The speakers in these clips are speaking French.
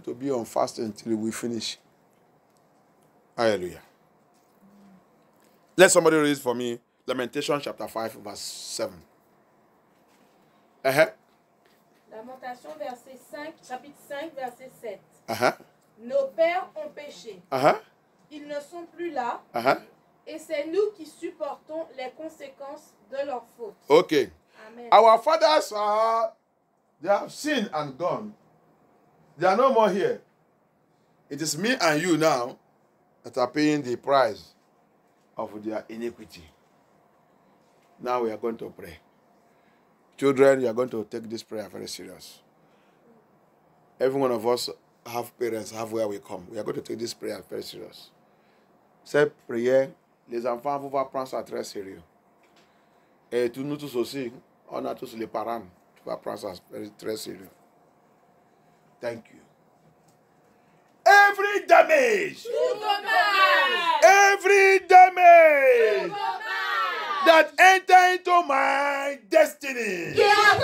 to be on fast until we finish. Hallelujah. Let somebody read for me Lamentation chapter 5, verse 7. Lamentation verset 5, chapitre 5, verset 7. Nos pères ont péché. Ils ne sont plus là. Et c'est nous qui supportons les conséquences de leurs fautes. Okay. Amen. Our fathers they have sinned and gone. They are no more here. It is me and you now that are paying the price of their iniquity. Now we are going to pray. Children, you are going to take this prayer very serious. Every one of us have parents, have where we come. We are going to take this prayer very serious. Cette prière, les enfants vont prendre ça très sérieux. Et nous tous aussi, on a tous les parents qui vont prendre ça très sérieux. Thank you. Every damage, every damage that enter into my destiny, that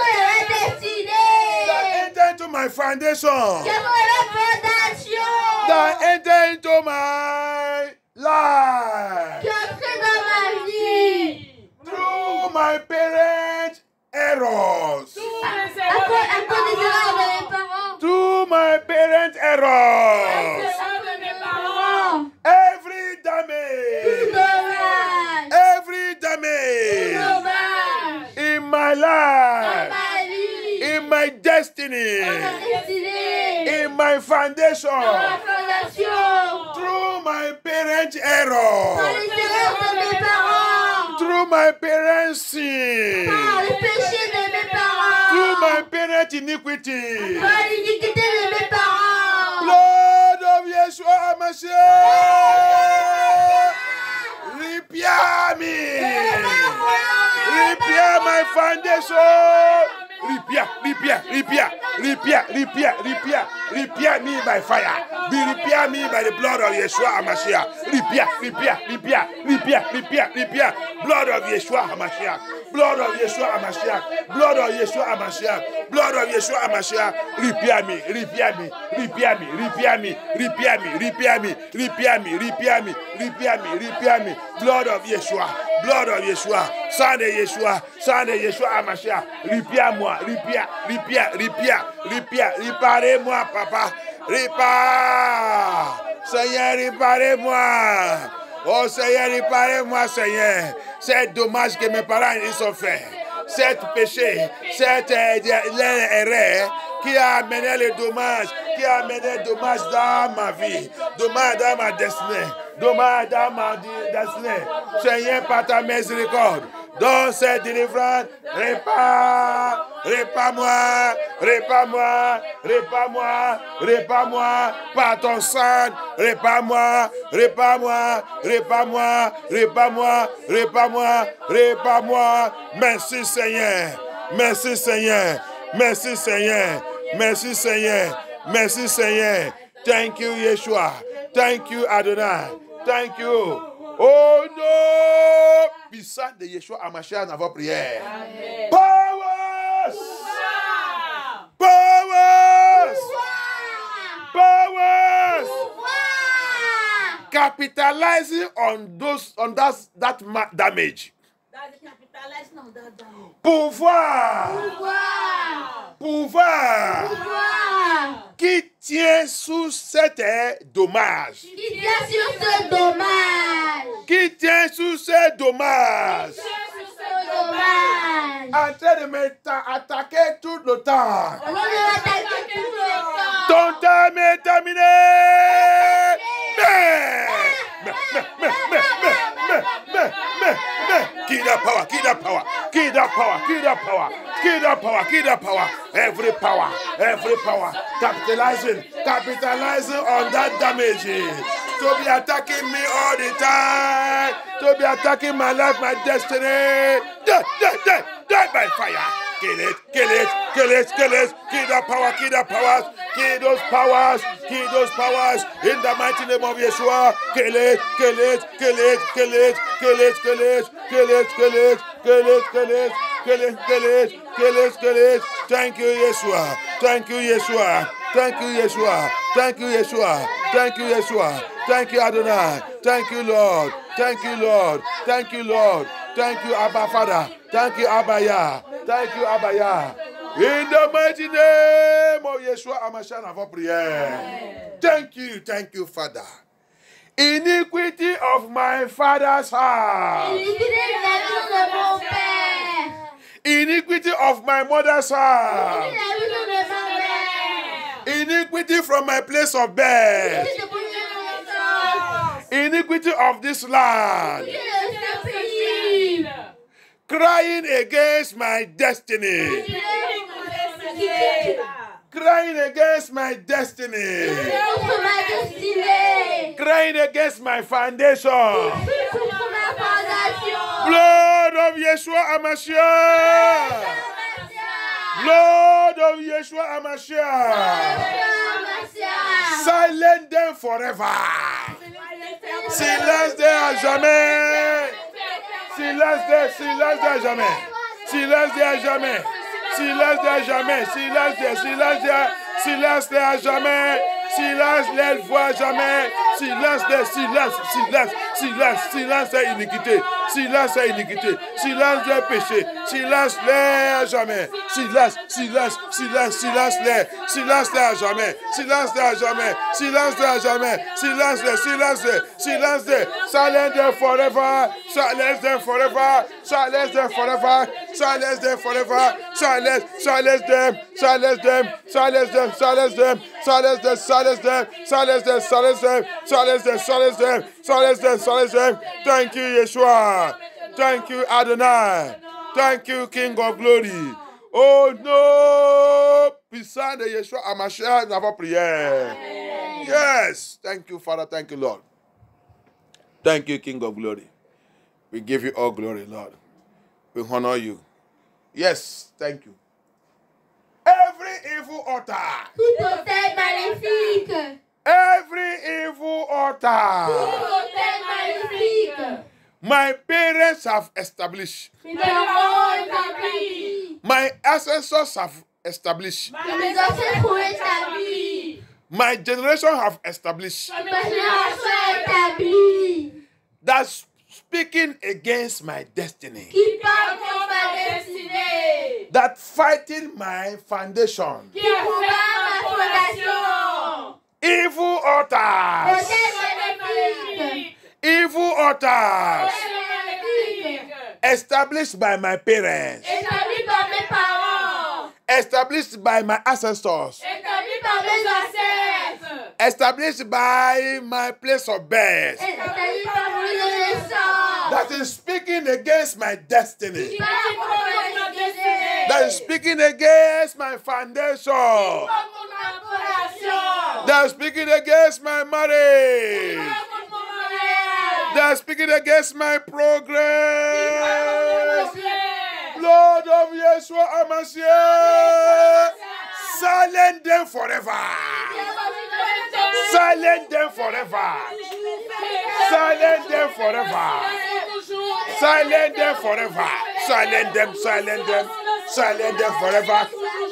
enter into my foundation, that enter into my life, through my parents' errors, through my parents' errors, every damage, in my life, in my destiny, in my foundation, through my parents' error, through my parents' sin, through my parents' iniquity, blood of Yeshua HaMashiach, repair me, repair my foundation, repair me by fire, repair me by the blood of Yeshua HaMashiach, repair, blood of Yeshua HaMashiach, blood of Yeshua HaMashiach, blood of Yeshua HaMashiach, blood of Yeshua HaMashiach, repair me, blood of Yeshua, sang de Yeshua HaMashiach, repaire-moi, réparez-moi, papa, répare, Seigneur, réparez-moi, oh Seigneur, réparez-moi, Seigneur, c'est dommage que mes parents ils ont fait, cet péché, cette erreur qui a amené les dommages, qui a amené les dommages dans ma vie, dommages dans ma destinée, dommages dans ma destinée. Seigneur, par ta miséricorde, dans cette délivrance, répare-moi, par ton sang, répare-moi, merci Seigneur, thank you Yeshua, thank you Adonai, thank you. Oh non! Puissant de Yeshua HaMashiach dans vos prières. Amen. Powers! Capitalizing on that damage. Pouvoir qui tient sous cet dommage. Qui tient sous ce dommage. En train de m'attaquer tout le temps. Ton temps est terminé. Give that power. Every power. Capitalizing on that damage. To be attacking me all the time. To be attacking my life, my destiny. Die by fire. Kill it. Kill that power. Kill those powers. In the mighty name of Yeshua. Kill it. Thank you, Yeshua. Thank you, Yeshua. Thank you, Yeshua. Thank you, Adonai. Thank you, Lord. Thank you, Lord. Thank you, Lord. Thank you, Abba Father. Thank you, Abba Yah. Thank you, Abba Yah. In the mighty name of Yeshua HaMashiach, our prayer. Thank you, Father. Iniquity of my father's house. Iniquity of my mother's house. Iniquity from my place of birth. Iniquity of this land. Crying against my destiny. Crying against my destiny. Crying against my foundation. Blood of Yeshua HaMashiach. Blood of Yeshua HaMashiach. Silence them forever. Silence-les à jamais. Silence-les à jamais. Silence-les à jamais. Silence-les à jamais. Silence-les à jamais. Silence-les voix jamais. Silence les iniquité. Silence les iniquité. Silence les péchés. Silence-les à jamais. Silence-les à jamais. Silence-les à jamais. Silence-les à jamais. Silence-les. Silence them forever. Silence them forever. Silence them forever. Silence them forever. Silence them. Silence them. Silence them. Silence them. Silence them. Silence them. Silence them. Silence them. Silence them. Silence them. Silence them. Silence them. Thank you, Yeshua. Thank you, Adonai. Thank you, King of Glory. Oh no! Puissant de Yeshua HaMashiach, nous avons prière. Yes. Thank you, Father. Thank you, Lord. Thank you, King of Glory. We give you all glory, Lord. We honor you. Yes. Thank you. Every evil altar. Tout autel maléfique. Every evil altar. Tout autel maléfique. My parents have established. Mes parents ont établi. My ancestors have established. Mes ancêtres ont établi. My generation have established. Ma génération a établi. That's speaking against my destiny. Qui parle contre ma destinée. That fighting my foundation. Qui combat ma fondation. Evil altars. Autel maléfique. Evil altars. Autel maléfique. Established by my parents. Établi par mes parents. Established by my ancestors. Établi par mes ancêtres. Established by my place of birth. Établi par mon naissance. That is speaking against my destiny. Qui parle contre ma destinée. That is speaking against my foundation. Contre ma fondation. That is speaking against my marriage. Contre mon mariage. That is speaking against my progress. Contre mon Lord of Yeshua HaMashiach, silence them forever. Silence them forever. Silence them forever. Silence them forever. Silence them. Silence them. Silence them forever.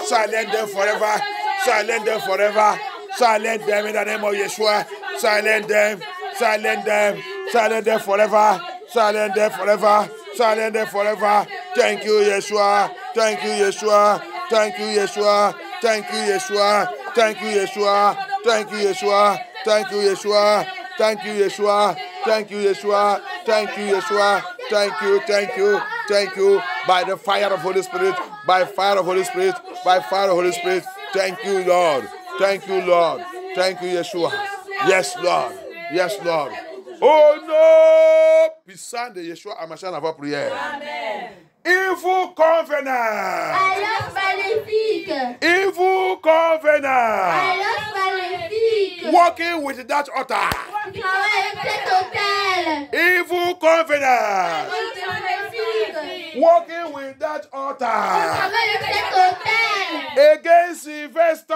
Silence them forever. Silence them forever. Silence them in the name of Yeshua. Silence them. Silence them. Silence them forever. Silence them forever. Silence them forever. Thank you, Yeshua. Thank you, Yeshua. Thank you, Yeshua. Thank you, Yeshua. Thank you, Yeshua. Thank you, Yeshua. Thank you, Yeshua. Thank you, Yeshua. Thank you, Yeshua. Thank you, Yeshua. Thank you, thank you, thank you. By the fire of Holy Spirit, by fire of Holy Spirit, by fire of Holy Spirit. Thank you, Lord. Thank you, Lord. Thank you, Yeshua. Yes, Lord. Yes, Lord. Oh no! Puissant de Yeshua HaMashiach, notre prière. Amen. Evil covenant. Alliance maléfique. Evil covenant. Alliance maléfique. Walking with that altar. Qui travaille avec cet autel. Evil covenant. Alliance maléfique. Walking with that Qui altar. travaille avec cet autel. Against Sylvester.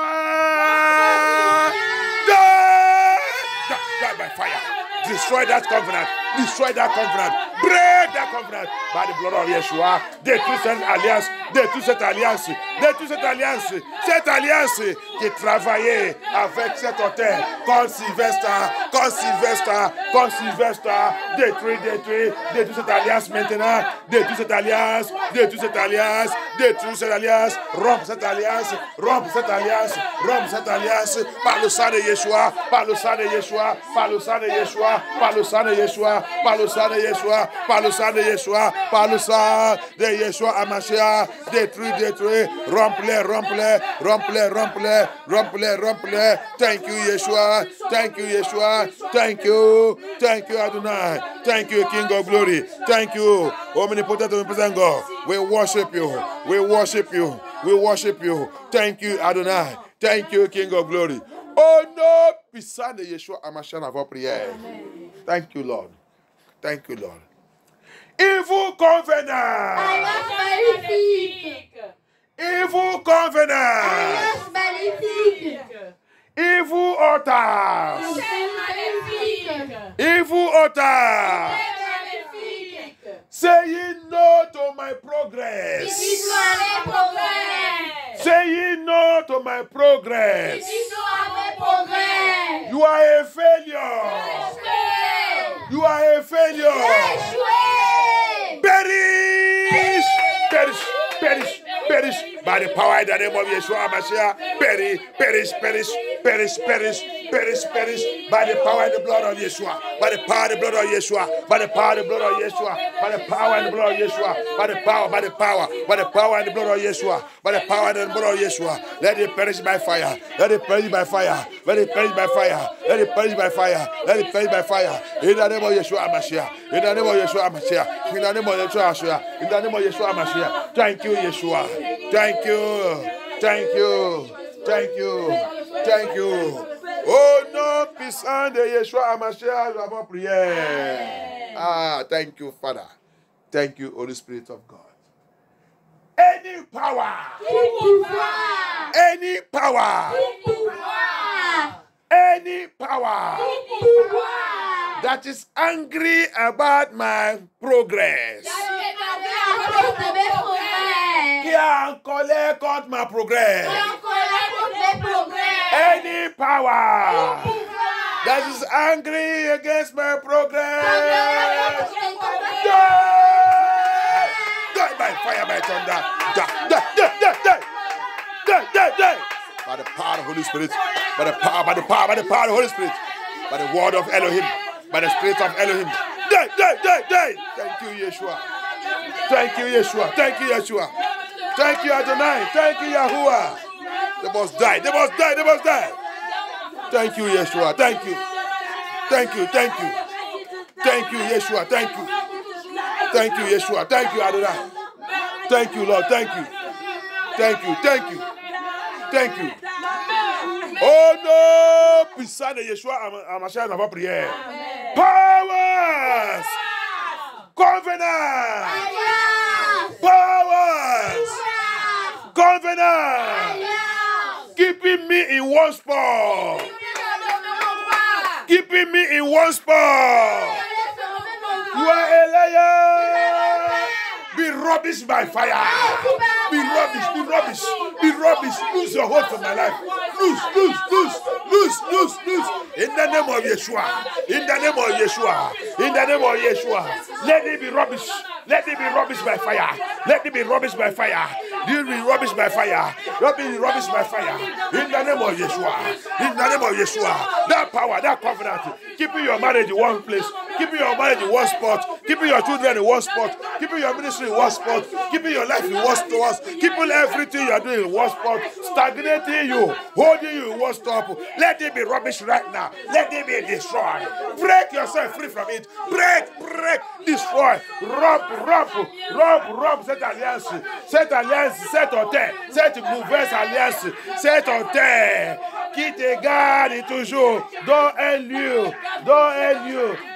Die by fire. Destroy that covenant. Destroy that covenant. Break Break that covenant by the blood of Yeshua. Détruis cette alliance. Détruis cette alliance. Détruis cette alliance. Cette alliance qui travaillait avec cet autel. Comme Sylvestre. Détruis cette alliance maintenant. Détruis cette alliance. Rompe cette alliance. Par le sang de Yeshua. Par le sang de Yeshua. Amashia. Détruis. Rompe-les. Thank you, Yeshua. Thank you, Adonai. Thank you, King of Glory. Thank you, omnipotent God. We worship you. Thank you, Adonai. Thank you, King of Glory. Oh non, puissant de Yeshua Amashia dans vos prières. Thank you, Lord. Il vous convenant. Alliance maléfique. Il vous convenant. Alliance maléfique. Il vous otage. Say no to my progress. Say no to my progress. You are a failure. Perish by the power in the name of Yeshua Mashiach. Perish by the power and the blood of Yeshua. By the power and the blood of Yeshua. By the power and the blood of Yeshua. By the power and the blood of Yeshua. By the power and the blood of Yeshua. By the power and the blood of Yeshua. Let it perish by fire. Let it perish by fire. In the name of Yeshua Mashiach. In the name of Yeshua Mashiach. Thank you, Yeshua. Thank you. Oh non, puissant de Yeshua Mashiach, nous avons prié. Thank you, Father. Thank you, Holy Spirit of God. Any power that is angry about my progress, qui a en colère contre ma progrès, any power that is angry against my progress, die by fire, by thunder, die. By the power of the Holy Spirit, by the power of the Holy Spirit, by the word of Elohim, by the Spirit of Elohim, die. Thank you, Yeshua. Thank you, Adonai. Thank you, Yahuwah. They must die. Thank you, Yeshua. Thank you, Yeshua. Thank you, Yeshua. Thank you, Adonai. Thank you, Lord. Thank you. Oh non, puissant de Yeshua Amashia dans votre prière. Powers, covenant, keeping me in one spot. You are a liar. Be rubbish by fire. Be rubbish. Lose your hold from my life. Lose. In the name of Yeshua. Let it be rubbish. Let it be rubbish by fire. Let it be rubbish by fire. In the name of Yeshua. That power, that covenant, keeping your marriage in one place, keeping your marriage in one spot, keeping your children in one spot, keeping your ministry in one spot, keeping your life in one spot, keeping everything you are doing in one spot, stagnating you, holding you in one stop. Let it be rubbish right now. Let it be destroyed. Break yourself free from it. Break, destroy, rob cette alliance, cette hôtel, cette mauvaise alliance, cette hôtel qui te garde toujours dans un lieu,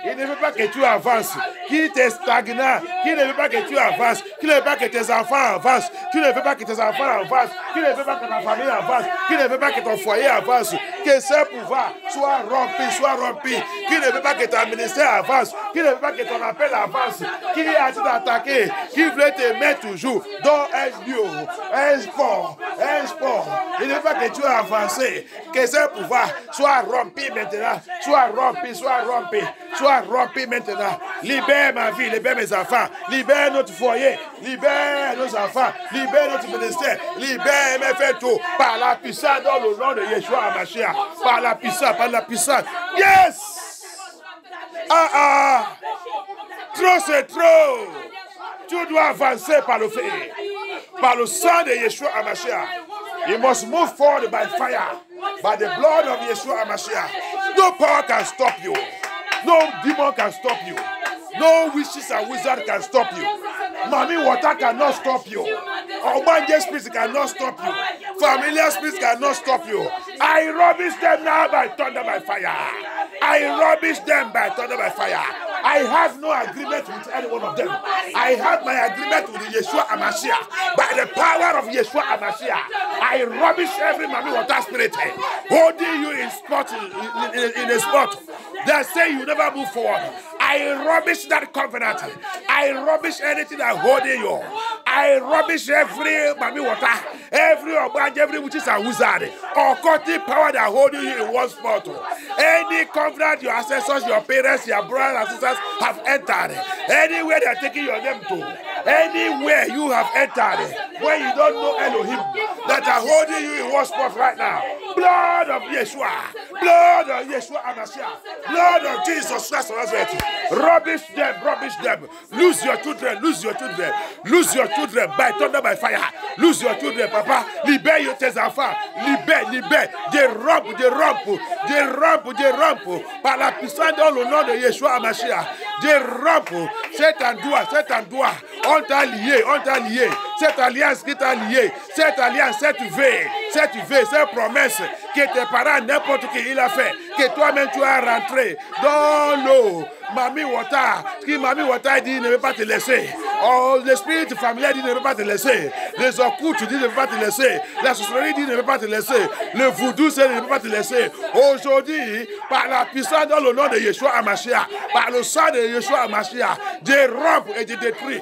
il ne veut pas que tu avances, qui te stagne, qui ne veut pas que tu avances, qui ne veut pas que tes enfants avancent, qui ne veut pas que tes enfants avancent, qui ne veut pas que ta famille avance, qui ne veut pas que ton foyer avance, que ce pouvoir soit rompu, qui ne veut pas que ton ministère avance, qui ne veut pas que ton appel avance, qui a tout attaqué, qui veut te mettre toujours dans un lieu, un sport, il ne veut pas que tu avances, que ce pouvoir soit rompu maintenant, soit rompu maintenant. Libère ma vie, libère mes enfants, libère notre foyer, libère nos enfants, libère notre ministère, libère mes faits tout, par la puissance dans le nom de Yeshua HaMashiach, par la puissance. Yes! Trop c'est trop. Tu dois avancer par le feu, par le sang de Yeshua HaMashiach. You must move forward by fire, by the blood of Yeshua HaMashiach. No power can stop you. No demon can stop you. No witches and wizards can stop you. Mommy water cannot stop you. Obanje spirits cannot stop you. Familiar spirits cannot stop you. I rubbish them now by thunder by fire. I have no agreement with any one of them. I have my agreement with Yeshua HaMashiach. By the power of Yeshua HaMashiach, I rubbish every mommy water spirit holding you in a spot that say you never move forward. I rubbish that covenant. I rubbish anything that holding you. I rubbish every mommy water, every witch is a wizard, or occultic power that holding you in one spot. Any covenant your ancestors, your parents, your brothers and sisters have entered, anywhere they are taking your name to, anywhere you have entered, where you don't know Elohim, that are holding you in one spot right now. Blood of Yeshua HaMashiach, blood of Jesus Christ of Nazareth. Rubbish them. Lose your children by thunder, by fire. Lose your children, papa. Libère tes enfants. Libère. Dérampe. Par la puissance dans le nom de Yeshua HaMashiach. Dérampe. Cet endroit. On t'a lié. Cette alliance qui t'a lié. Cette alliance, cette promesse que tes parents, n'importe qui il a fait, que toi-même tu as rentré dans l'eau. Mami Wata dit ne veut pas te laisser. Oh, l'esprit familial dit ne veut pas te laisser. Les occultes dit ne veut pas te laisser. La sorcellerie dit ne veut pas te laisser. Le voodoo ne veut pas te laisser. Aujourd'hui, par la puissance dans le nom de Yeshua HaMashiach, par le sang de Yeshua HaMashiach, dérobe et de détruit.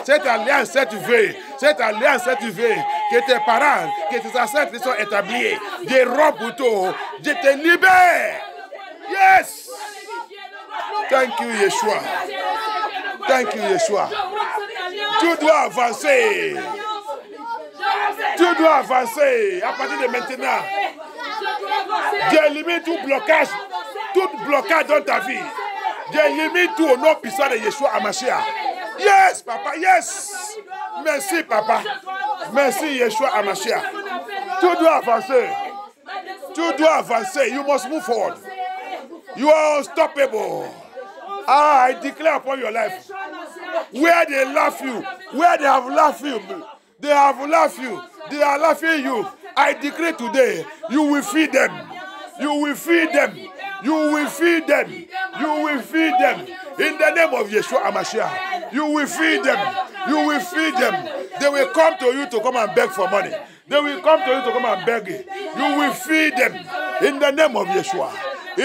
Cette alliance, cette veille, que tes parents, que tes ancêtres sont établis, dérobe plutôt, je te libère. Yes! Thank you, Yeshua. Tu dois avancer à partir de maintenant. J'élimine tout blocage dans ta vie. J'élimine tout au nom puissant de Yeshua HaMashiach. Yes, papa, yes. Merci, papa. Merci, Yeshua HaMashiach. Tu dois avancer. You must move forward. You are unstoppable. I declare upon your life. Where they laugh you, where they have laughed you, they are laughing you. I declare today, you will feed them. In the name of Yeshua HaMashiach, you will feed them. They will come to you to come and beg for money. They will come to you to come and beg it. You will feed them in the name of Yeshua. Je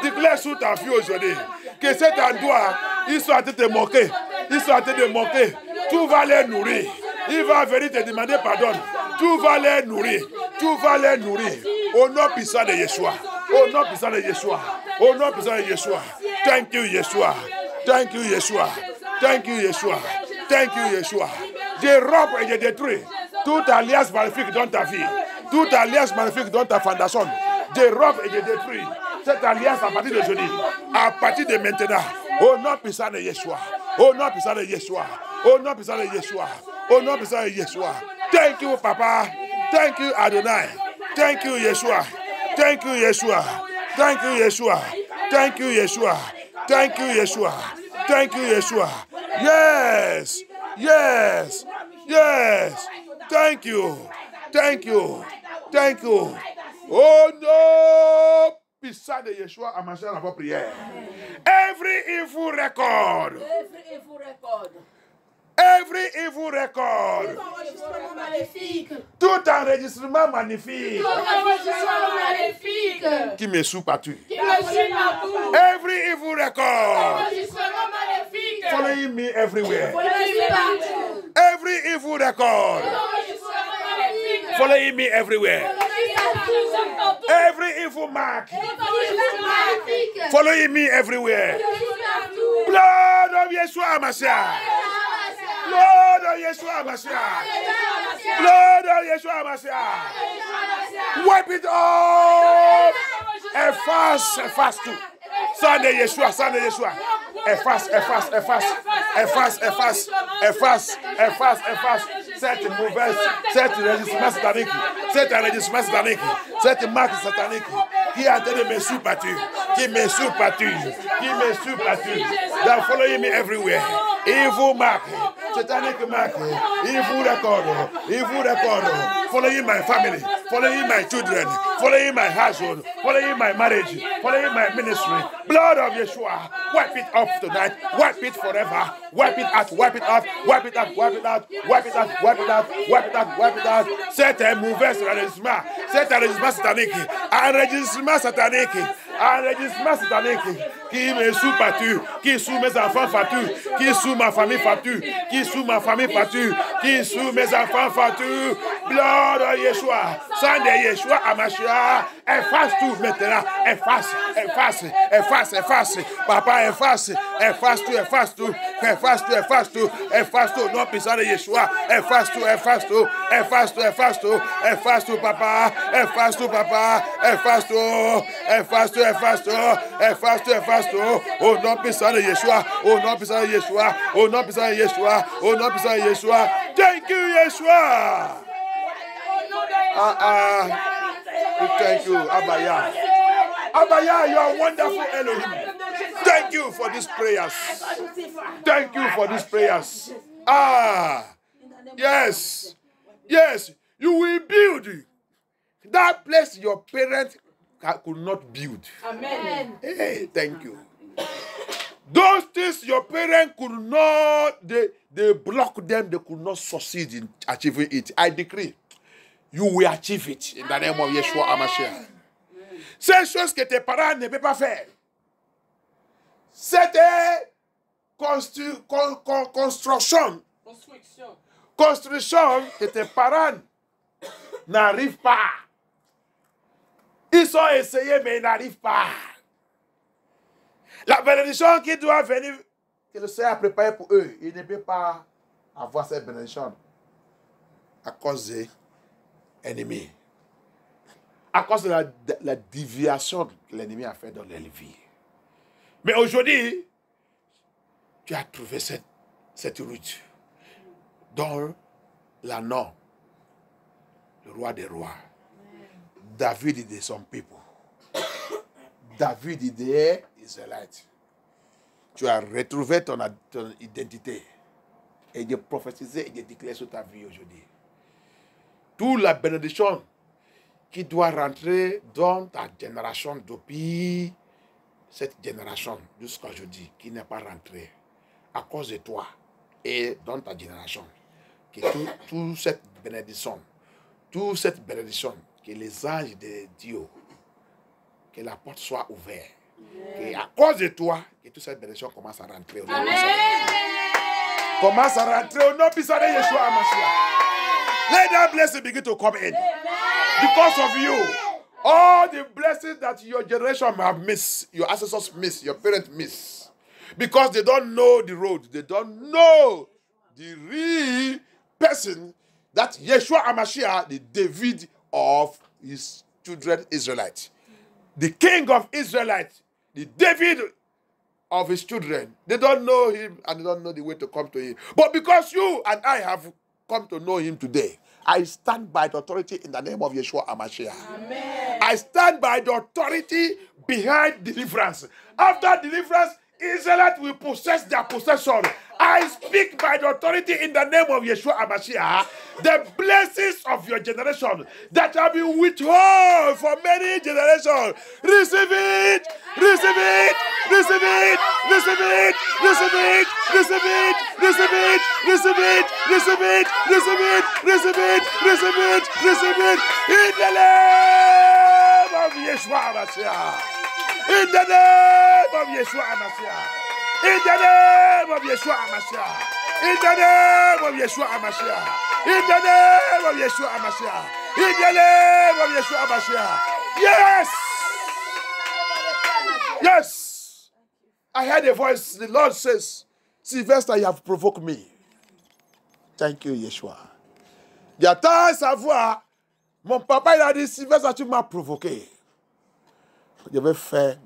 déclare sur ta vie aujourd'hui que cet endroit, ils sont en train de te moquer. Tu vas les nourrir. Il va venir te demander pardon. Tu vas les nourrir. Au nom puissant de Yeshua. Thank you, Yeshua. Je romps et je détruis toute alliance maléfique dans ta vie. Toute alliance maléfique dans ta fondation. Je romps et je détruis cette alliance à partir de jeudi. À partir de maintenant. Au nom puissant de Yeshua. Thank you, Papa. Thank you, Adonai. Thank you, Yeshua. Yes. Thank you. Thank you. Thank you. Oh no. Puissant de Yeshua Hamashiach, la prière. Every evil record. Every evil record. Tout enregistrement magnifique. Qui me suit partout. Every evil record. Following me everywhere. Every evil record. Following me everywhere. Every evil mark. Following me everywhere. Blood of Yeshua Hamashiach. Blood of Yeshua Hamashiach. Blood of Yeshua Hamashiach. Wipe it off. And fast too. Sunday Yeshua. Efface. Cette mauvaise, cette enregistrement satanique, cette marque satanique qui est en train de me surbattre, qui me surbattre. They're following me everywhere. Evil mark, satanic mark, evil record. Following my family, following my children, following my household, following my marriage, following my ministry. Blood of Yeshua, wipe it off tonight, wipe it forever, wipe it out. C'est un mauvais enregistrement, satanique, qui me sous battu, qui sous mes enfants fattus, qui sous ma famille fatue, qui sous mes enfants fattus. Blood of Yeshua, sang de Yeshua Hamashiach, efface tout maintenant, efface. Papa, efface tout, non puissant de Yeshua, efface tout, papa, efface tout, au nom puissant de Yeshua, thank you, Yeshua. Thank you, Abaya, you are wonderful, Elohim. Thank you for these prayers. Yes, you will build that place your parents could not build. Amen. Hey, thank you. Those things your parents could not, they blocked them, they could not succeed in achieving it. I decree, you will achieve it in the name of Yeshua Hamashiach. Ces choses que tes parents ne peuvent pas faire, c'était construction que tes parents n'arrivent pas. Ils ont essayé, mais ils n'arrivent pas. La bénédiction qui doit venir, que le Seigneur a préparée pour eux, ils ne peuvent pas avoir cette bénédiction à cause des ennemis. À cause de la déviation que l'ennemi a fait dans leur vie. Mais aujourd'hui, tu as trouvé cette route dans l'Anon, le roi des rois. David et de son peuple. David et des Israélites. Tu as retrouvé ton identité. Et de prophétiser et de déclarer sur ta vie aujourd'hui. Toute la bénédiction qui doit rentrer dans ta génération depuis cette génération jusqu'à aujourd'hui, qui n'est pas rentrée à cause de toi et dans ta génération. Que toute cette bénédiction, que les anges de Dieu, que la porte soit ouverte. Que à cause de toi, que toute cette bénédiction commence à rentrer. Commence à rentrer au nom puissant de Yeshua Hamashiach. Let that blessing begin to come in. Because of you. All the blessings that your generation have missed, your ancestors miss, your parents miss. Because they don't know the road. They don't know the real person that Yeshua Hamashiach, the David of his children Israelites. The king of Israelites, the David of his children. They don't know him and they don't know the way to come to him. But because you and I have come to know him today, I stand by the authority in the name of Yeshua Hamashiach. Amen. I stand by the authority behind deliverance. After deliverance, Israelites will possess their possession. I speak by the authority in the name of Yeshua HaMashiach, the blessings of your generation that have been withheld for many generations. Receive it, receive it, receive it, receive it, receive it, receive it, receive it, receive it, receive it, receive it, receive it, receive it, receive it, in the name of Yeshua HaMashiach. In the name of Yeshua HaMashiach. In the name of Yeshua HaMashiach. In the name of Yeshua HaMashiach. In the name of Yeshua HaMashiach. In the name of Yeshua HaMashiach. Yes. Yes. I heard a voice. The Lord says, Sylvester, you have provoked me. Thank you, Yeshua. Il y a tant à savoir. Mon papa, il a dit, Sylvester, tu m'as provoqué. Je vais faire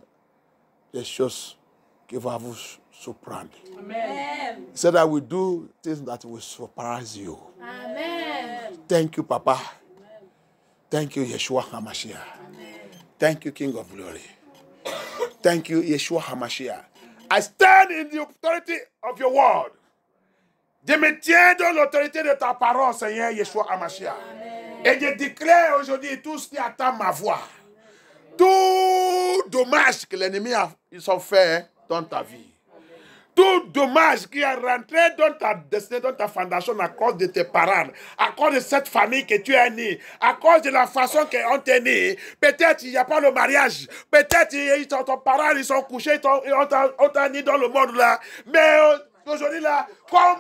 des choses qui vont vous surprendre. Amen. He said, I will do things that will surprise you. Amen. Thank you, Papa. Amen. Thank you, Yeshua HaMashiach. Amen. Thank you, King of Glory. Thank you, Yeshua HaMashiach. I stand in the authority of your word. Je me tiens dans l'autorité de ta parole, Seigneur Yeshua HaMashiach. Et je déclare aujourd'hui tout ce qui attend ma voix. Tout dommage que l'ennemi a fait dans ta vie. Tout dommage qui est rentré dans ta destinée, dans ta fondation à cause de tes parents, à cause de cette famille que tu es né, à cause de la façon qu'on t'est né. Peut-être il n'y a pas le mariage, peut-être tes parents ils sont couchés, on t'a mis dans le monde là. Mais aujourd'hui là, comme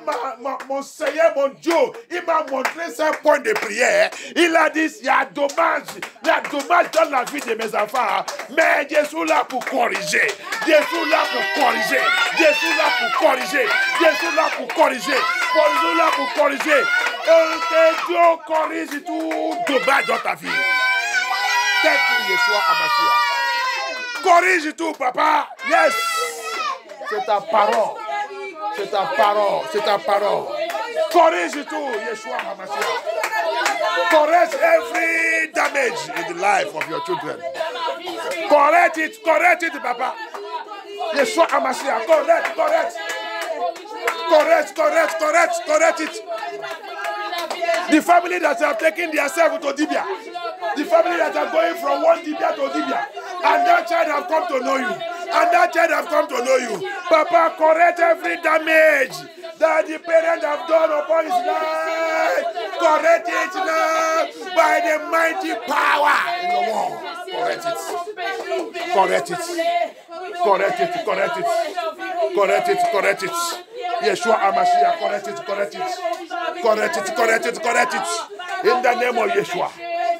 mon Seigneur, mon Dieu, il m'a montré 5 points de prière. Il a dit, il y a dommage dans la vie de mes enfants. Mais je suis là pour corriger. Je suis là pour corriger. Je suis là pour corriger. Je suis là pour corriger. Je suis là pour corriger. Que Dieu corrige tout dommage dans ta vie. Thank you, Yeshua HaMashiach. Corrige tout, papa. Yes. C'est ta parole. C'est ta parole, c'est ta parole. Corrige tout, Yeshua HaMashiach. Correct every damage in the life of your children. Correct it, Papa. Yeshua HaMashiach, correct it. The family that have taken themselves to Dibia. The family that are going from one Dibia to Dibia. And that child have come to know you. And that child have come to know you. Papa, correct every damage that the parents have done upon his life. Correct it now by the mighty power in the world. Correct it. Correct it. Correct it. Correct it. Correct it. Correct it. Yeshua HaMashiach, correct it. Correct it. Correct it. Correct it. Correct it. In the name of Yeshua.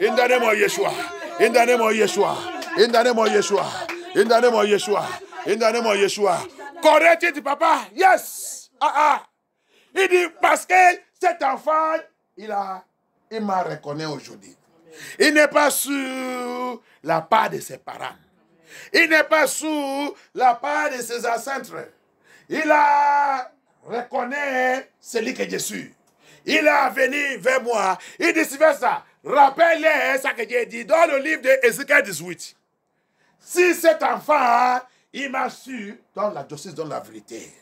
In the name of Yeshua. In the name of Yeshua. In the name of Yeshua. In the name of Yeshua. In the name of Yeshua. Correct it, Papa. Yes. Il dit, parce que cet enfant, il m'a reconnu aujourd'hui. Il n'est pas sur la part de ses parents. Il n'est pas sur la part de ses ancêtres. Il a reconnu celui que je suis. Il est venu vers moi. Il dit, Sylvester, rappelle-les ce que j'ai dit dans le livre d'Ézéchiel 18. Si cet enfant, il m'a su dans la justice, dans la vérité,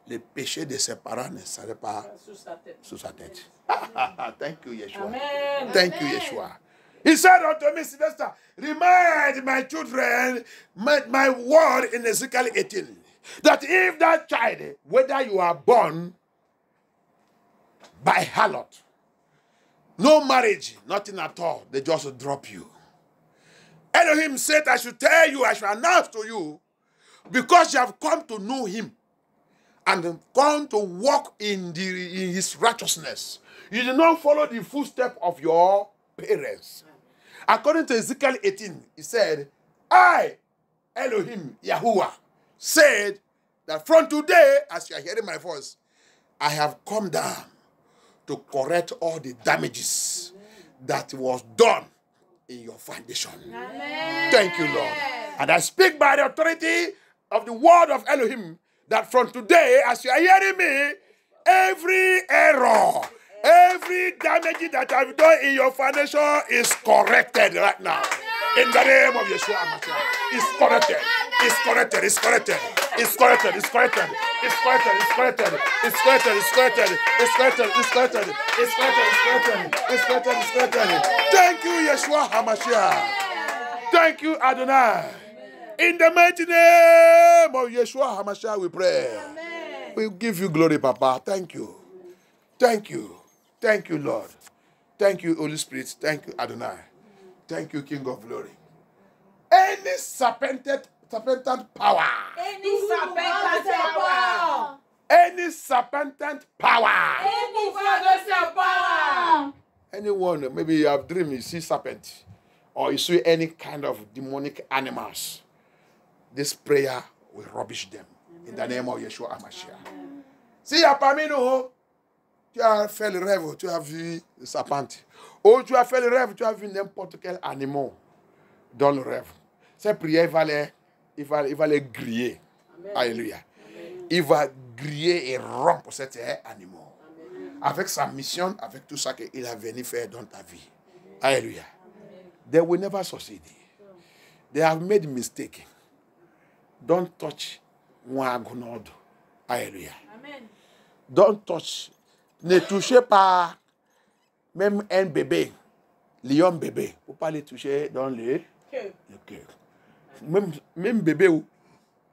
le péché de ses parents ne serait pas sous sa tête. Thank you, Yeshua. Amen. Thank you, Yeshua. He said unto me, Sylvester, remind my children my word in Ezekiel 18, that if that child, whether you are born by harlot, no marriage, nothing at all, they just drop you. Elohim said, I should tell you, I should announce to you, because you have come to know him and come to walk in his righteousness. You did not follow the footsteps of your parents. According to Ezekiel 18, he said, I, Elohim, Yahuwah, said that from today, as you are hearing my voice, I have come down to correct all the damages that was done in your foundation. Amen. Thank you, Lord. And I speak by the authority of the word of Elohim that from today, as you are hearing me, every error, every damage that I've done in your foundation is corrected right now. In the name of Yeshua HaMashiach. It's corrected. It's corrected. It's corrected. It's corrected. It's corrected. It's corrected. It's corrected. It's corrected. It's corrected. It's corrected. It's corrected. It's corrected. It's corrected. It's corrected. It's corrected. Thank you, Yeshua HaMashiach. Thank you, Adonai. In the mighty name of Yeshua HaMashiach, we pray. Amen. We give you glory, Papa. Thank you. Thank you. Thank you, Lord. Thank you, Holy Spirit. Thank you, Adonai. Thank you, King of Glory. Any serpented power. Any serpentant power. Any serpentant power. Any serpentant power. Anyone, maybe you have dream, you see serpent, or you see any kind of demonic animals. This prayer will rubbish them. In the name of Yeshua HaMashiach. Si parmi nous, tu as fait le rêve, tu as vu le serpent. Ou tu as fait le rêve, tu as vu n'importe quel animal dans le rêve. Cette prière, il va les griller. Amen. Alléluia. Amen. Il va griller et rompre cet animal. Amen. Avec sa mission, avec tout ça qu'il a venu faire dans ta vie. Amen. Alléluia. Amen. They will never succeed. They have made mistake. Don't touch Mwagonod. Alléluia. Amen. Don't touch. Ne touchez pas même un bébé, lion bébé. Faut pas les toucher dans le cœur. Même bébé, faut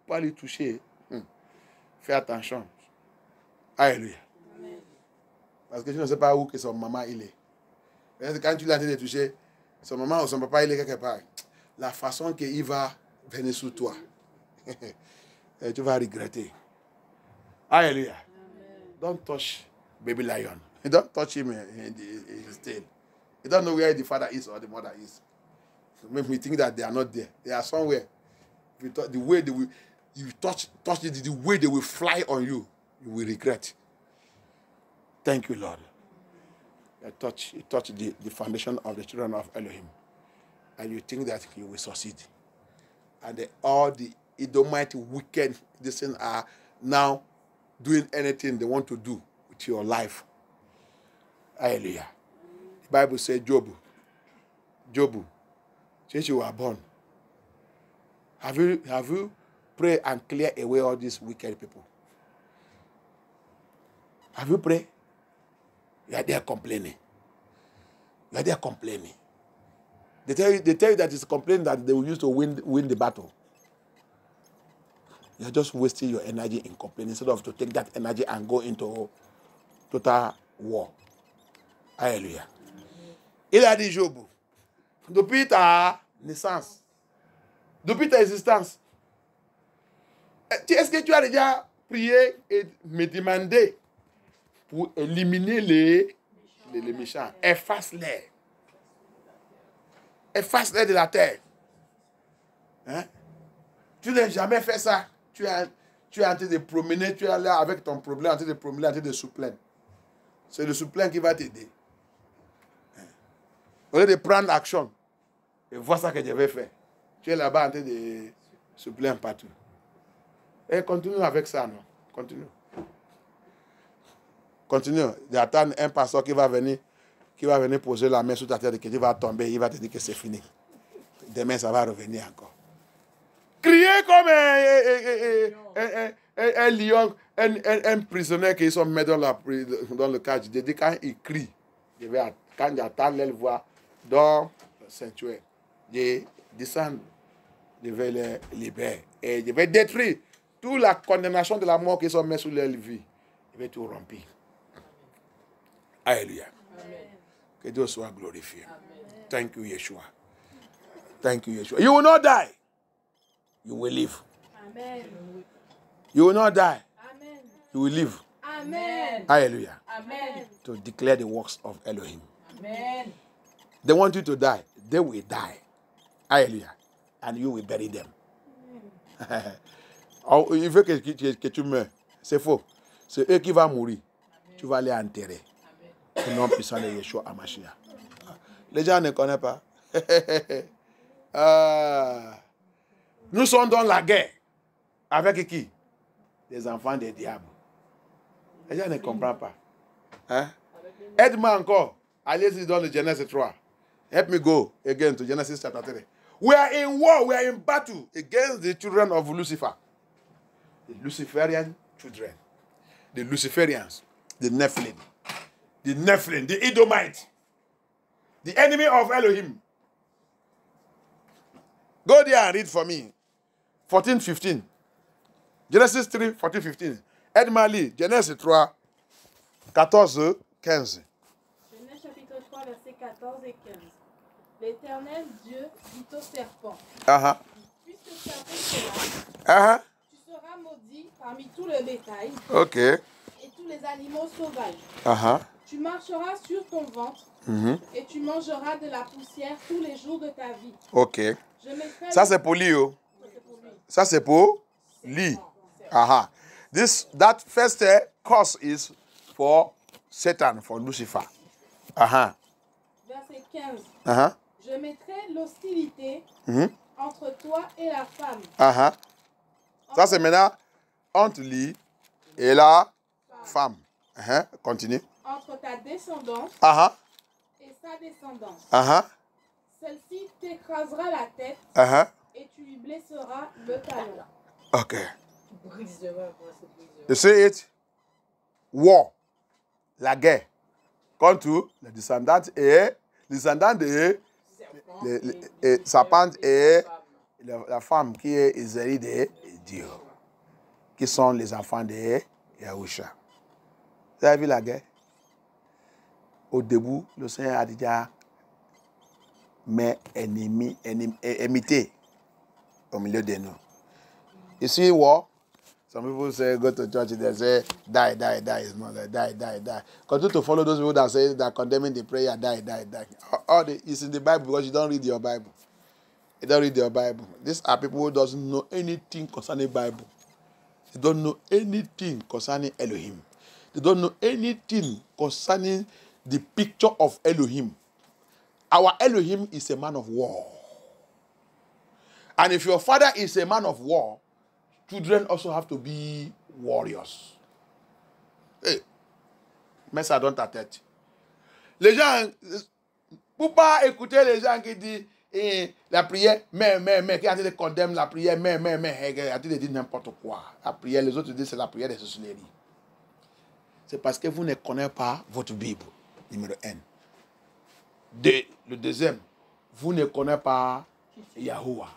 pas les toucher. Fais attention. Alléluia. Amen. Parce que je ne sais pas où que son maman il est. Quand tu l'as de toucher, son maman ou son papa il est quelque part. La façon qu'il va venir sur toi. Et tu vas regretter. Alléluia. Don't touch baby lion. Don't touch him in his tail. You don't know where the father is or the mother is. So make me think that they are not there. They are somewhere. The way they will, you touch it, the way they will fly on you, you will regret. Thank you, Lord. You touch the foundation of the children of Elohim. And you think that you will succeed. And all the Edomite wicked, these things are now doing anything they want to do with your life. Hallelujah. The Bible says, Job, since you were born, have you prayed and cleared away all these wicked people? Have you prayed? You are there complaining. You are there complaining. They tell you that it's complaining that they will use to win the battle. You're just wasting your energy in complaining instead of to take that energy and go into total war. Alléluia. Il a dit Job, depuis ta naissance, depuis ta existence, est-ce que tu as déjà prié et me demandé pour éliminer les méchants? Efface-les. Efface-les de la terre. Hein? Tu n'as jamais fait ça. Tu es en train de promener, tu es là avec ton problème, en train de promener, en train de souplainer. C'est le souplain qui va t'aider. Au lieu de prendre action, et voir ça que je vais faire. Tu es là-bas en train de souplainer partout. Et continue avec ça, non? Continue. J'attends un pasteur qui va venir poser la main sur ta tête et que tu vas tomber, il va te dire que c'est fini. Demain, ça va revenir encore. Crier comme un lion, un prisonnier qui sont mis dans le cage. Je dis quand il crie, quand j'attends les voix dans le sanctuaire, je descends, je vais les libérer. Et je vais détruire toute la condamnation de la mort qui sont mis sur leur vie. Je vais tout rompre. Alléluia. Que Dieu soit glorifié. Amen. Thank you, Yeshua. Thank you, Yeshua. You will not die. You will live. Amen. You will not die. Amen. You will live. Amen. Hallelujah. Amen. To declare the works of Elohim. Amen. They want you to die. They will die. Hallelujah. And you will bury them. Il veut que tu meurs. C'est faux. C'est eux qui vont mourir. Amen. Tu vas les enterrer. Au nom puissant de Yeshua HaMashiach. Les gens ne connaissent pas. Nous sommes dans la guerre. Avec qui? Les enfants des diables. Les gens ne comprennent pas. Hein? Aide-moi encore. Allez-y dans le Genesis 3. Help me go again to Genesis chapter 3. We are in war. We are in battle against the children of Lucifer. The Luciferian children. The Luciferians. The Nephilim. The Nephilim. The Edomite. The enemy of Elohim. Go there and read for me. 14-15. Genesis 3, 14-15. Edmali, Genesis 3, 14, 15. Genèse chapitre 3, versets 14 et 15. L'Éternel Dieu dit au serpent, puisque tu as fait cela, tu seras maudit parmi tout le bétail et tous les animaux sauvages. Tu marcheras sur ton ventre et tu mangeras de la poussière tous les jours de ta vie. Ok. Ça c'est pour lui. Ça c'est pour lui. That first curse is for Satan, for Lucifer. Verset 15. Je mettrai l'hostilité entre toi et la femme. Ça c'est maintenant entre lui et la femme. Continue. Entre ta descendance et sa descendance. Celle-ci t'écrasera la tête et tu lui blesseras le talon. Ok. You see it? War. La guerre. Contre les descendants et les serpents et la femme qui est Isaïe de Dieu. Qui sont les enfants de Yahusha. Vous avez vu la guerre? Au début, le Seigneur a déjà mis ennemité au milieu de nous. You see war? Some people say go to church, they say die. It's not like die. Continue to follow those people that say that condemning the prayer, die. It's in the Bible because you don't read your Bible. You don't read your Bible. These are people who doesn't know anything concerning Bible. They don't know anything concerning Elohim. They don't know anything concerning the picture of Elohim. Our Elohim is a man of war. And if your father is a man of war, children also have to be warriors. Hey, mais ça donne ta tête. Les gens, pour pas écouter les gens qui disent la prière, mais, qui a dit de condamner la prière, mais, qui a dit de dire n'importe quoi. La prière, les autres disent c'est la prière des sorcelleries. C'est parce que vous ne connaissez pas votre Bible, numéro 1. Le deuxième, vous ne connaissez pas Yahuwah.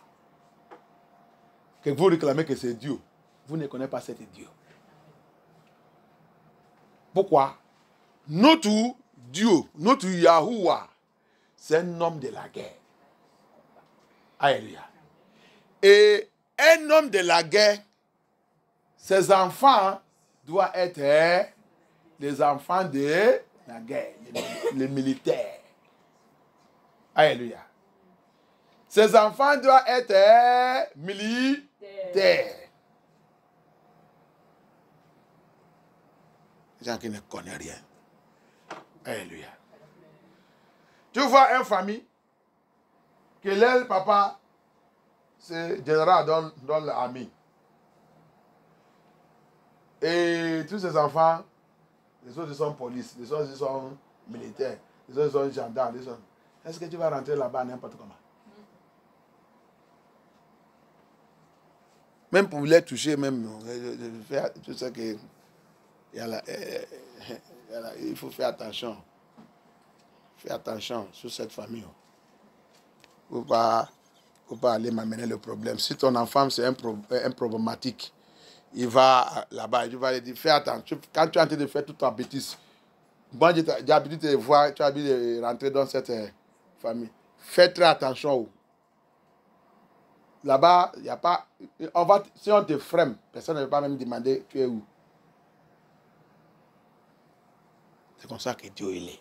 Que vous réclamez que c'est Dieu. Vous ne connaissez pas cet Dieu. Pourquoi? Notre Dieu, notre Yahuwah, c'est un homme de la guerre. Alléluia. Et un homme de la guerre, ses enfants doivent être les enfants de la guerre, les militaires. Alléluia. Ses enfants doivent être militaires. Les gens qui ne connaissent rien. Alléluia. Tu vois une famille que leur papa, c'est général dans l'armée. Et tous ces enfants, les autres sont police, les autres sont militaires, les autres sont gendarmes. Est-ce que tu vas rentrer là-bas n'importe comment? Même pour les toucher, même, tout ça que il faut faire attention. Fais attention sur cette famille. Il ne faut pas aller m'amener le problème. Si ton enfant, c'est un problématique, il va là-bas, il va lui dire, fais attention. Quand tu es en train de faire toute ta bêtise, moi, j'ai l'habitude de voir, tu as l'habitude de rentrer dans cette famille. Fais très attention. Là-bas, il n'y a pas... si on te freine, personne ne va pas même demander tu es où. C'est comme ça que Dieu il est.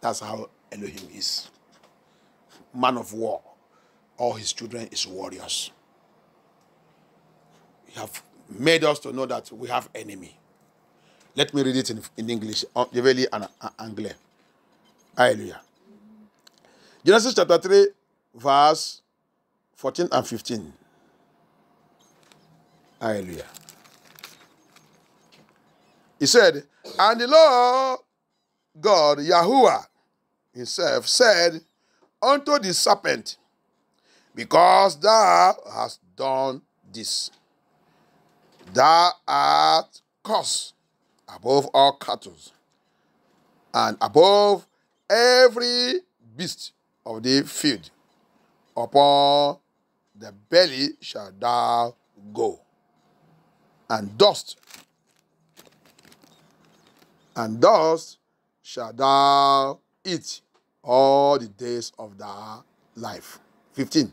That's how Elohim is. Man of war. All his children is warriors. He have made us to know that we have enemy. Let me read it in English. Je vais lire en anglais. Hallelujah. Genesis chapter 3, verse 14 and 15. Hallelujah. He said, and the Lord God, Yahuwah himself, said unto the serpent, because thou hast done this, Thou art cursed above all cattle, and above every beast of the field. Upon the belly shall thou go, and dust shall thou eat all the days of thy life. 15.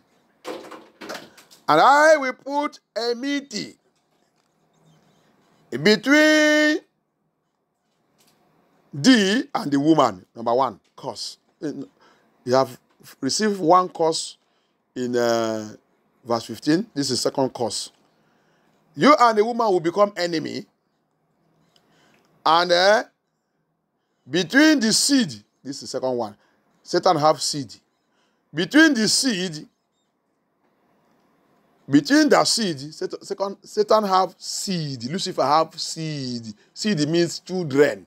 And I will put enmity between thee and the woman. Number one, curse. You have received one curse in verse 15. This is second curse. You and the woman will become enemy. And between the seed, this is the second one. Satan have seed. Between the seed, Satan have seed. Lucifer have seed. Seed means children.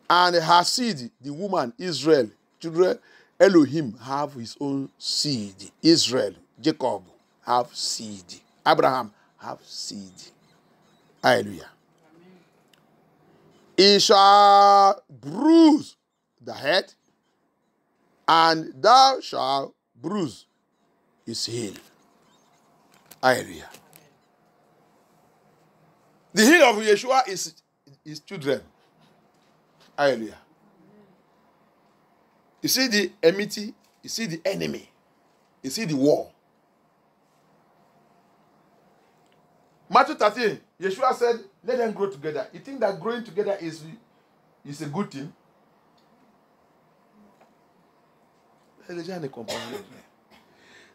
And her seed, the woman, Israel, children, Elohim have his own seed. Israel, Jacob have seed. Abraham have seed. Hallelujah. He shall bruise the head, and thou shalt bruise his heel. Hallelujah. The heel of Yeshua is children. Hallelujah. You see the enmity, you see the enemy, you see the war. Matthew 13, Yeshua said, let them grow together. You think that growing together is a good thing?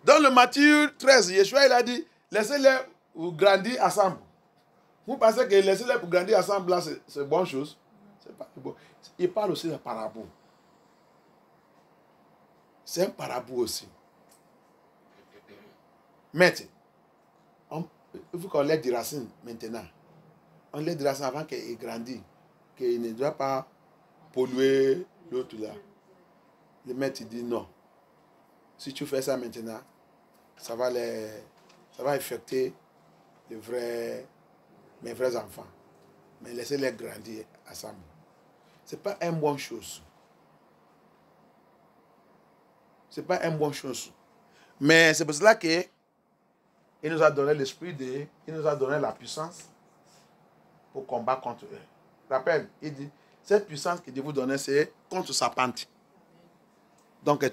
Dans le Matthieu 13, Yeshua il a dit, laissez-les pour grandir ensemble. Vous pensez que laissez-les pour grandir ensemble, là, c'est bonne chose? C'est pas bon. Il parle aussi de parabole. C'est un parabole aussi. Maintenant, il faut qu'on lève des racines maintenant. On lève des racines avant qu'il grandisse. Qu'il ne doit pas polluer l'autre là. Le maître dit non. Si tu fais ça maintenant, ça va affecter mes vrais enfants. Mais laissez-les grandir ensemble. Ce n'est pas une bonne chose. Ce n'est pas une bonne chose. Mais c'est pour cela qu'il nous a donné l'esprit il nous a donné la puissance pour combattre contre eux. Rappelle, il dit, cette puissance que Dieu vous donne, c'est contre sa pente. Donc, quand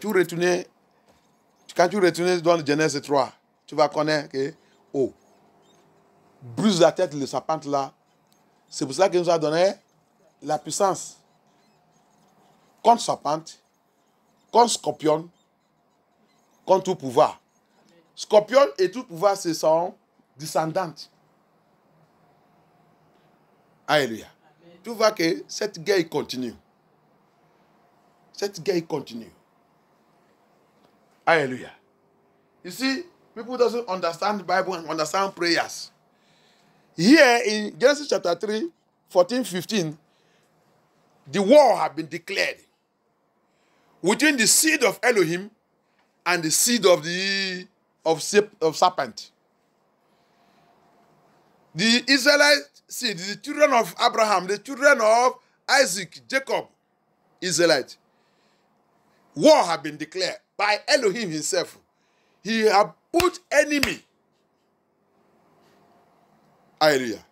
tu retournes dans le Genèse 3, tu vas connaître que, brise la tête de sa pente là. C'est pour cela qu'il nous a donné la puissance contre sa pente, contre Scorpion, contre tout pouvoir. Scorpion et tout pouvoir, ce sont descendantes. Alléluia. Tu vois que cette guerre continue. Cette guerre continue. Hallelujah. You see, people doesn't understand the Bible and understand prayers. Here in Genesis chapter 3, 14, 15, the war had been declared between the seed of Elohim and the seed of serpent. The Israelite seed, the children of Abraham, the children of Isaac, Jacob, Israelite. War had been declared by Elohim himself. He had put enemy. Hallelujah.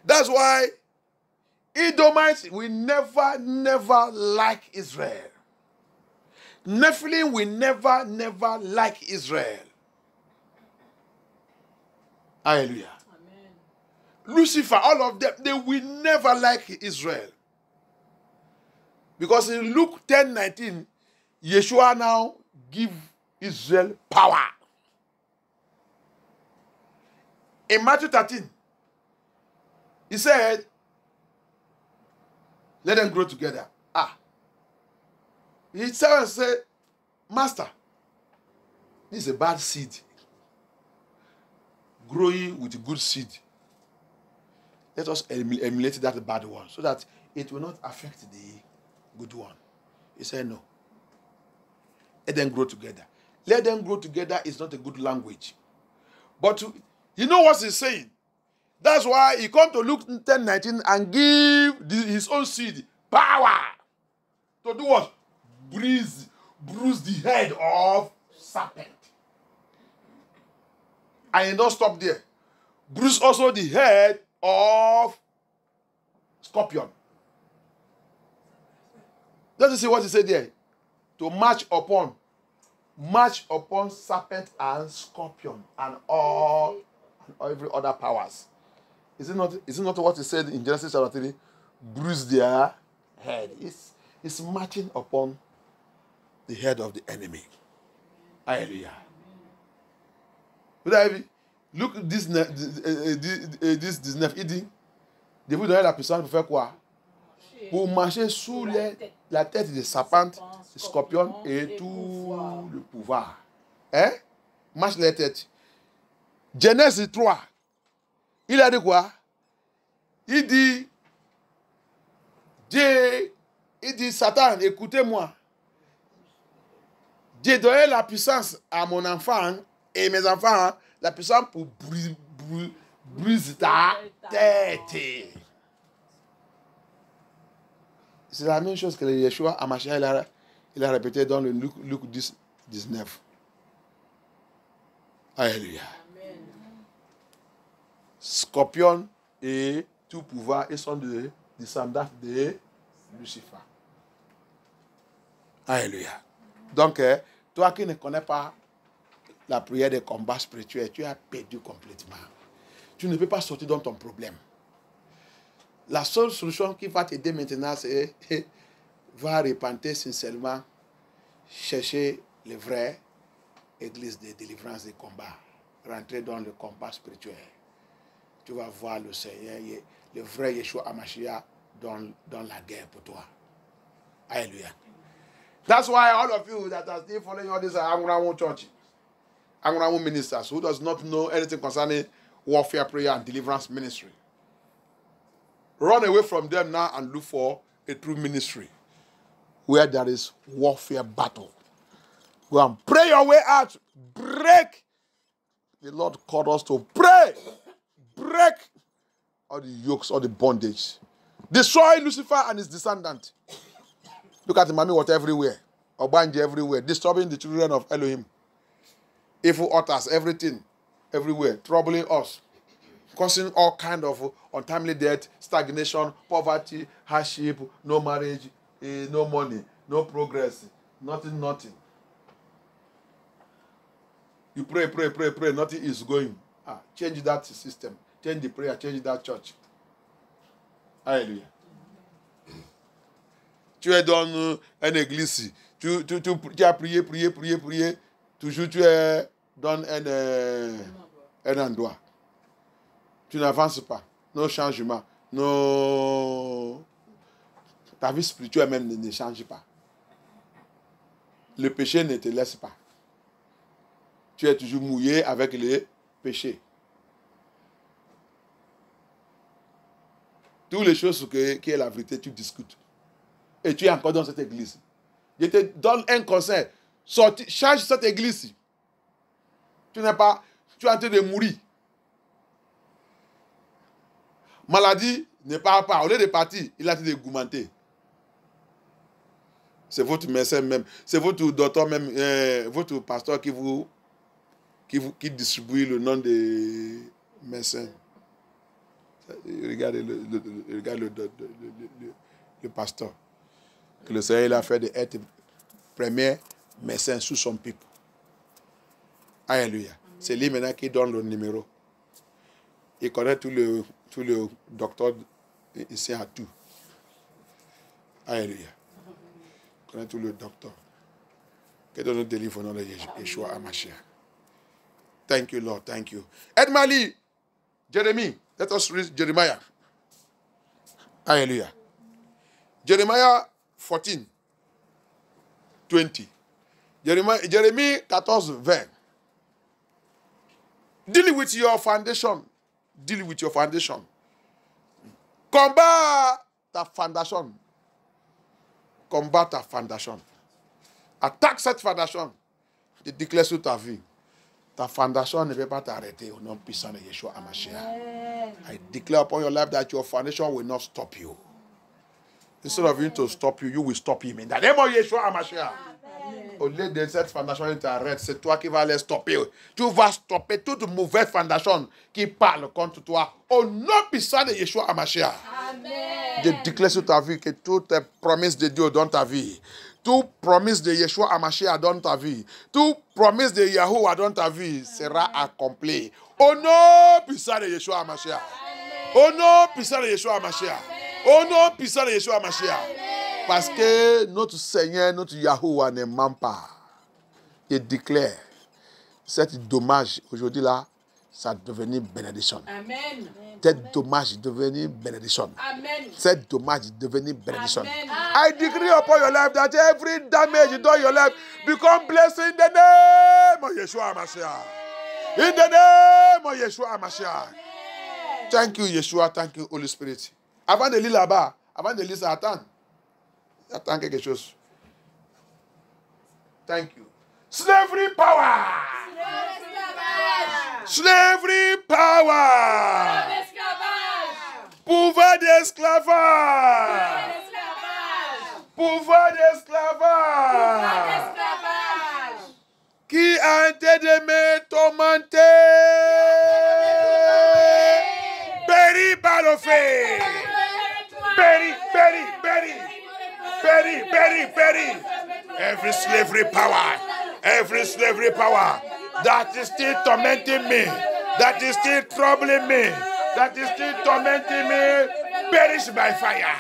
That's why Edomites will never like Israel. Nephilim will never like Israel. Hallelujah. Amen. Lucifer, all of them, they will never like Israel. Because in Luke 10:19, Yeshua now give Israel power. In Matthew 13, he said, let them grow together. He said, Master, this is a bad seed. Growing with good seed. Let us emulate that bad one so that it will not affect the good one. He said, no. Let them grow together. Let them grow together is not a good language. But You know what he's saying? That's why he come to Luke 10:19 and give his own seed power to do what? Bruise the head of serpent. And he don't stop there. Bruise also the head of scorpion. Let's see what he said there. To march upon serpent and scorpion and all every other powers. Is it not what he said in Genesis chapter 3? Bruise their head. It's marching upon the head of the enemy. Hallelujah. Look, this neuf dit, de vous donner la puissance pour faire quoi? Pour marcher sous la tête des serpents, des scorpions et tout le pouvoir. Hein? Marche les têtes. Genèse 3. Il a dit quoi? Il dit, Satan, écoutez-moi. J'ai donné la puissance à mon enfant et mes enfants, la puissance pour briser ta tête. C'est la même chose que Yeshua à Mashiach, il a répété dans le Luc 10, 19. Alléluia. Amen. Scorpion et tout pouvoir, ils sont des descendants de Lucifer. Alléluia. Donc, toi qui ne connais pas la prière des combats spirituels, tu as perdu complètement. Tu ne peux pas sortir dans ton problème. La seule solution qui va t'aider maintenant, c'est va repentir sincèrement, chercher les vraies églises de délivrance et combat, rentrer dans le combat spirituel. Tu vas voir le Seigneur, le vrai Yeshua HaMashiach dans la guerre pour toi. Alléluia. That's why all of you that are still following all this Anguramu church, Anguramu ministers who does not know anything concerning warfare, prayer, and deliverance ministry, run away from them now and look for a true ministry where there is warfare battle. Go and pray your way out. Break. The Lord called us to pray. Break all the yokes, all the bondage. Destroy Lucifer and his descendant. Look at the mommy water everywhere. Obanje everywhere. Disturbing the children of Elohim. Evil altars, everything. Everywhere. Troubling us. Causing all kind of untimely death, stagnation, poverty, hardship, no marriage, no money, no progress, nothing. You pray, nothing is going. Change that system. Change the prayer, change that church. Alléluia. Tu es dans une église, tu as prié. Toujours tu es dans un endroit. Tu n'avances pas. No changement. Ta vie spirituelle même ne change pas. Le péché ne te laisse pas. Tu es toujours mouillé avec les péchés. Toutes les choses qui est la vérité, tu discutes. Et tu es encore dans cette église. Je te donne un conseil. Change cette église. Tu es en train de mourir. Maladie ne part pas. Au lieu de partir, il a été dégoûté. C'est votre médecin même. C'est votre docteur même, votre pasteur qui distribue le nom des médecins. Regardez le pasteur. Que le Seigneur il a fait d'être premier médecin sous son pipe. Alléluia. C'est lui maintenant qui donne le numéro. Il connaît tous les docteurs ici à tout. Alléluia. Il connaît tous les docteurs. Que Dieu nous délivre au nom de Yeshua HaMashiach. Thank you, Lord. Thank you. Edmali, Jeremy. Let us read Jeremiah. Hallelujah. Jeremiah 14, 20. Jérémie 14, 20. Deal with your foundation. Deal with your foundation. Combat ta foundation. Combat ta foundation. Attaque cette foundation. Tu déclares sur ta vie. Ta foundation ne peut pas t'arrêter au nom puissant de Yeshua HaMashiach. I declare upon your life that your foundation will not stop you. Instead of him to stop you, you will stop him. In the name of Yeshua HaMashiach. Au lieu de cette fondation qui t'arrête, c'est toi qui vas les stopper. Tu vas stopper toute mauvaise fondation qui parle contre toi. Au nom puissant de Yeshua HaMashiach. Je déclare sur ta vie que toutes les promesses de Dieu dans ta vie, toute promesse de Yeshua HaMashiach dans ta vie, toute promesse de Yahuwah dans ta vie sera accomplie. Au nom puissant de Yeshua HaMashiach. Au nom puissant de Yeshua HaMashiach. Au nom puissant de Yeshua HaMashiach. Parce que notre Seigneur, notre Yahuwah ne ment pas. Il déclare, cet dommage aujourd'hui là, ça devenu bénédiction. Amen. Cet dommage est devenu bénédiction. Amen. Cet dommage est devenu bénédiction. Amen. I decree upon your life that every damage in your life become blessing in the name of Yeshua HaMashiach. In the name of Yeshua HaMashiach. Thank you, Yeshua. Thank you, Holy Spirit. Avant de lire là-bas, avant de lire ça, attends. Attends quelque chose. Thank you. Slavery power. Slavery power. Pouvoir d'esclavage. Pouvoir d'esclavage. Qui a été de me tormenter. Péri par le feu. Péri. Every slavery power that is still tormenting me, that is still troubling me, that is still tormenting me, perish by fire.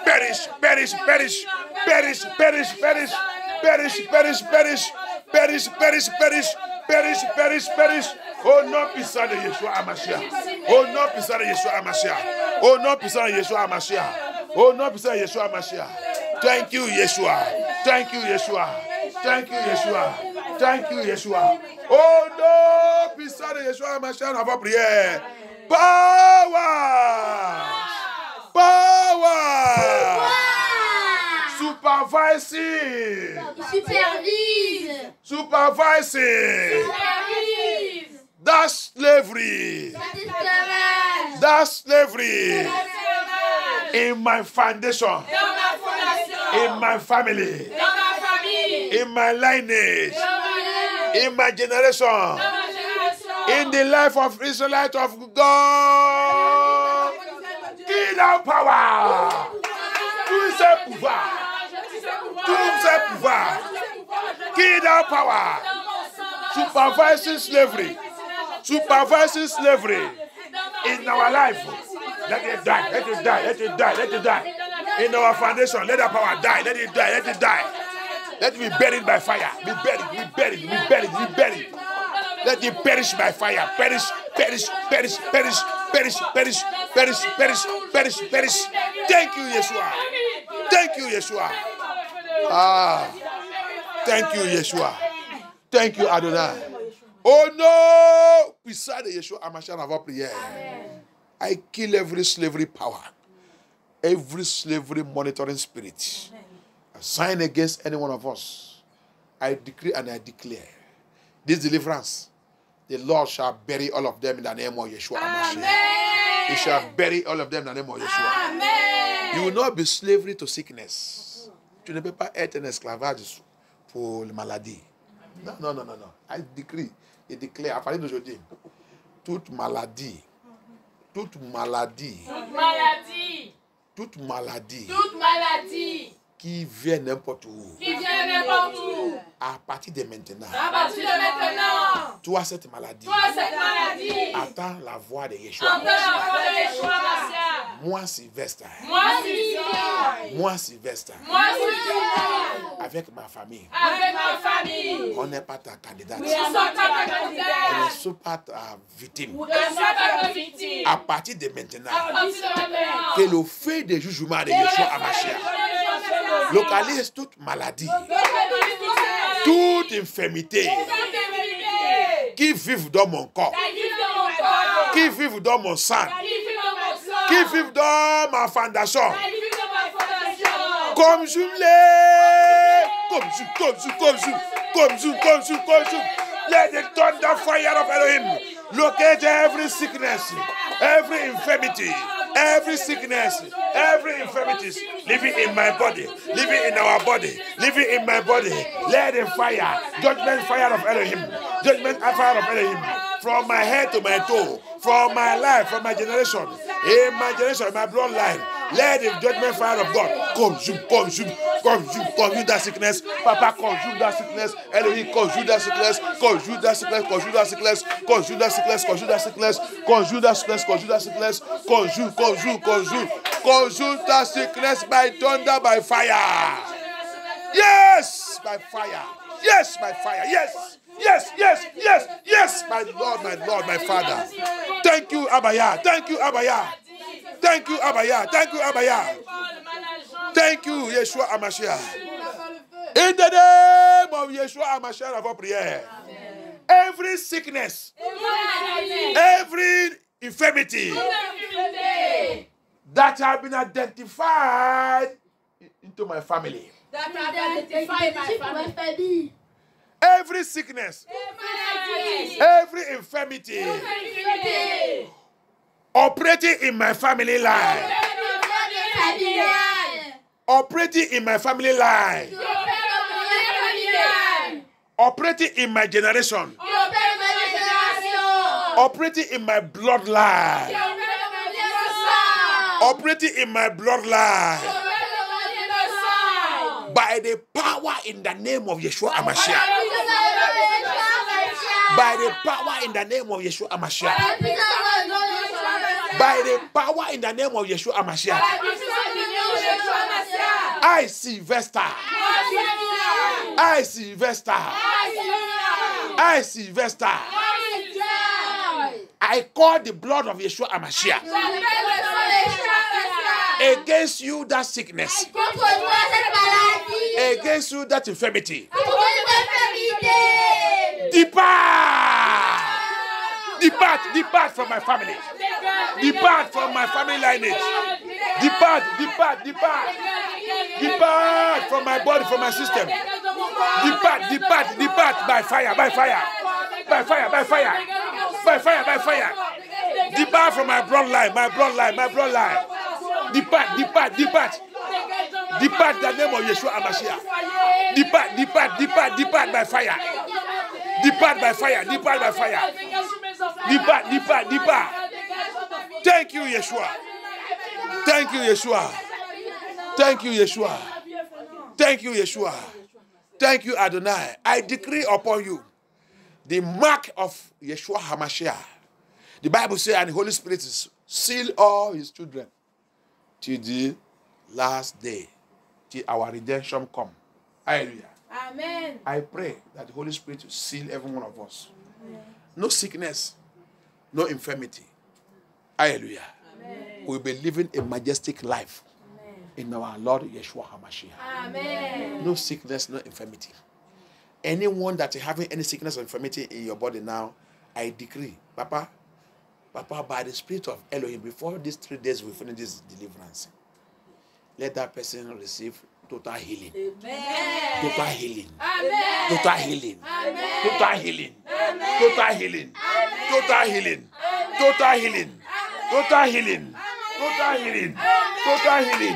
Perish. Oh non, puissant de Yeshua HaMashiach. Oh non, puissant de Yeshua HaMashiach. Oh non, puissant de Yeshua HaMashiach. Oh non, puissant de Yeshua HaMashiach. Thank you, Yeshua. Thank you, Yeshua. Thank you, Yeshua. Thank you, Yeshua. Oh non, puissant de Yeshua HaMashiach, on va prier. Power. Supervising. That's slavery. That's slavery. In my foundation. In my family. In my lineage. In my generation. In the life of Israelite of God. Qu'il a power. Tout ce pouvoir. Qu'il a power. Supervising slavery in our life. Let it die. In our foundation, let that power die. Let it die. Let it be buried by fire. Be buried. Let it perish by fire. Perish. Thank you, Yeshua. Thank you, Yeshua. Thank you, Adonai. Oh no! Puissant de Yeshua HaMashiach, on va prier. I kill every slavery power. Every slavery monitoring spirit. Assigned against any one of us. I decree and I declare. This deliverance. The Lord shall bury all of them in the name of Yeshua HaMashiach. He shall bury all of them in the name of Yeshua. Amen. You will not be slavery to sickness. Tu ne peux pas être un esclavage pour la maladie. Non. I decree et déclare à partir d'aujourd'hui, toute maladie qui vient n'importe où, à partir de maintenant, toi cette maladie, attends la voix de Yeshua. Moi Sylvestre, avec ma famille, on n'est pas ta candidate, on ne sommes pas ta victime. À partir de maintenant, que le feu de jugement de Yeshua HaMashiach localise toute maladie, toute infirmité qui vivent dans mon corps, qui vivent dans mon sang, qui vivent dans ma fondation. Comme je l'ai, comme je, Let the thunder fire of Elohim locate every sickness, every infirmity, every sickness, every infirmity living in my body, living in our body, living in my body. Let the fire, judgment fire of Elohim, judgment fire of Elohim, from my head to my toe, from my life, from my generation, in my generation, my bloodline. Let the judgment fire of God consume that sickness. Papa, consume that sickness. Elohim, consume that sickness. Consume that sickness. Consume that sickness. Consume that sickness. Consume that sickness. Consume that sickness. Consume that sickness. Consume that sickness by thunder, by fire. Yes, by fire. Yes, by fire. Yes. Yes, my Lord, my Father. Thank you, Abaya. Thank you, Abaya. Thank you, Abaya. Thank you, Abaya. Thank you, Yeshua Hamashiach. In the name of Yeshua Hamashiach of our prayer. Every sickness, every infirmity that have been identified into my family. Every sickness, every infirmity operating in my family line, operating in my family line, operating in my generation, operating in my bloodline, operating in my bloodline. By the power in the name of Yeshua Hamashiach. By the power in the name of Yeshua Hamashiach. By the power in the name of Yeshua Hamashiach. I see Vesta. I see Vesta. I see Vesta. I call the blood of Yeshua Hamashiach against you, that sickness, against you, that infirmity. Depart from my family. Depart from my family lineage. Depart from my body, from my system. Depart by fire. Depart from my bloodline. Depart the name of Yeshua Hamashiach. Depart by fire. Depart by fire. Depart. Thank you, Yeshua. Thank you, Yeshua. Thank you, Yeshua. Thank you, Yeshua. Thank you, Adonai. I decree upon you the mark of Yeshua Hamashiach. The Bible says, and the Holy Spirit is seal all his children till the last day, till our redemption come. Hallelujah. Amen. I pray that the Holy Spirit will seal every one of us. Amen. No sickness, no infirmity. Hallelujah. Amen. We'll be living a majestic life. Amen. In our Lord Yeshua Hamashiach. Amen. No sickness, no infirmity. Anyone that is having any sickness or infirmity in your body now, I decree, Papa, by the Spirit of Elohim, before these 3 days we finish this deliverance, let that person receive total healing. Amen. Total healing. Amen. Total healing. Amen. Total healing. Amen. Total healing. Amen. Total healing. Amen. Total healing. Total healing. Total healing. Total healing.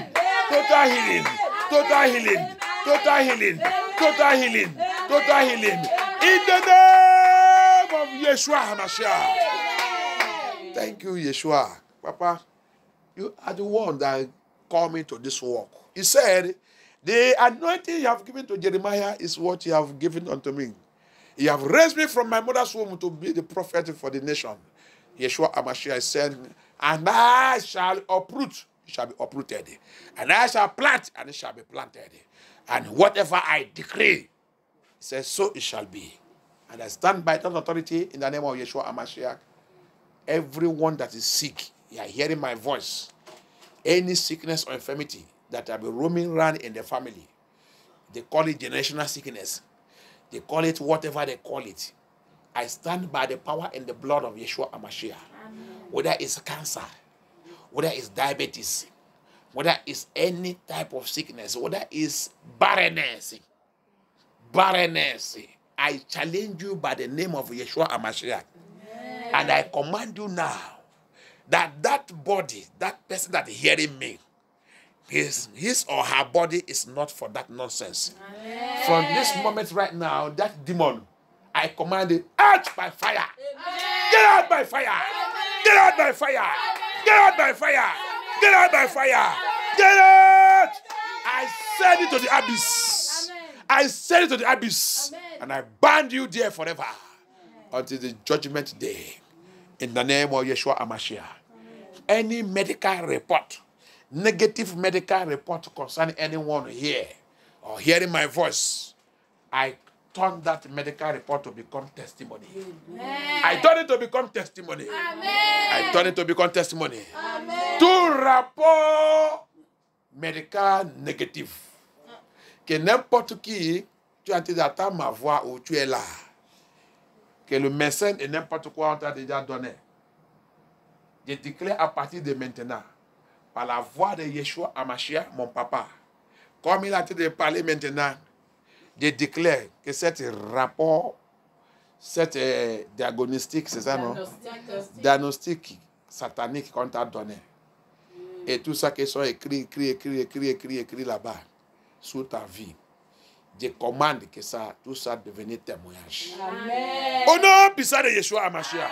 Total healing. Total healing. Total healing. Total healing. Total healing. In the name of Yeshua HaMashiach. Thank you, Yeshua. Papa, you are the one that called me to this work. He said, the anointing you have given to Jeremiah is what you have given unto me. You have raised me from my mother's womb to be the prophet for the nation. Yeshua HaMashiach said, and I shall uproot, it shall be uprooted. And I shall plant, and it shall be planted. And whatever I decree, he says, so it shall be. And I stand by that authority in the name of Yeshua HaMashiach. Everyone that is sick, you are hearing my voice. Any sickness or infirmity that have been roaming around in the family, they call it generational sickness. They call it whatever they call it. I stand by the power and the blood of Yeshua HaMashiach. Whether it's cancer, whether it's diabetes, whether it's any type of sickness, whether it's barrenness, I challenge you by the name of Yeshua HaMashiach. And I command you now that body, that person that is hearing me, his or her body is not for that nonsense. Amen. From this moment right now, that demon, I command it out by fire. Amen. Get out by fire. Amen. Get out by fire. Amen. Get out by fire. Amen. Get out by fire. Amen. Get out. I send it to the abyss. Amen. I send it to the abyss. Amen. And I bind you there forever. Amen. Until the judgment day. In the name of Yeshua HaMashiach. Any medical report, negative medical report concerning anyone here or hearing my voice, I turn that medical report to become testimony. Amen. I turn it to become testimony. Amen. I turn it to become testimony. Amen. Tout rapport médical négatif. Que n'importe qui, tu as entendu entendre ma voix ou tu es là. Que le médecin et n'importe quoi on t'a déjà donné. Je déclare à partir de maintenant, par la voix de Yeshua HaMashiach, mon papa, comme il a été de parler maintenant, je déclare que cet rapport, cette diagnostic, c'est ça, non? Diagnostic satanique qu'on t'a donné. Et tout ça qui sont écrit là-bas, sur ta vie. Je commande que ça, tout ça devienne témoignage. Amen. Au nom puissant de Yeshua HaMashiach.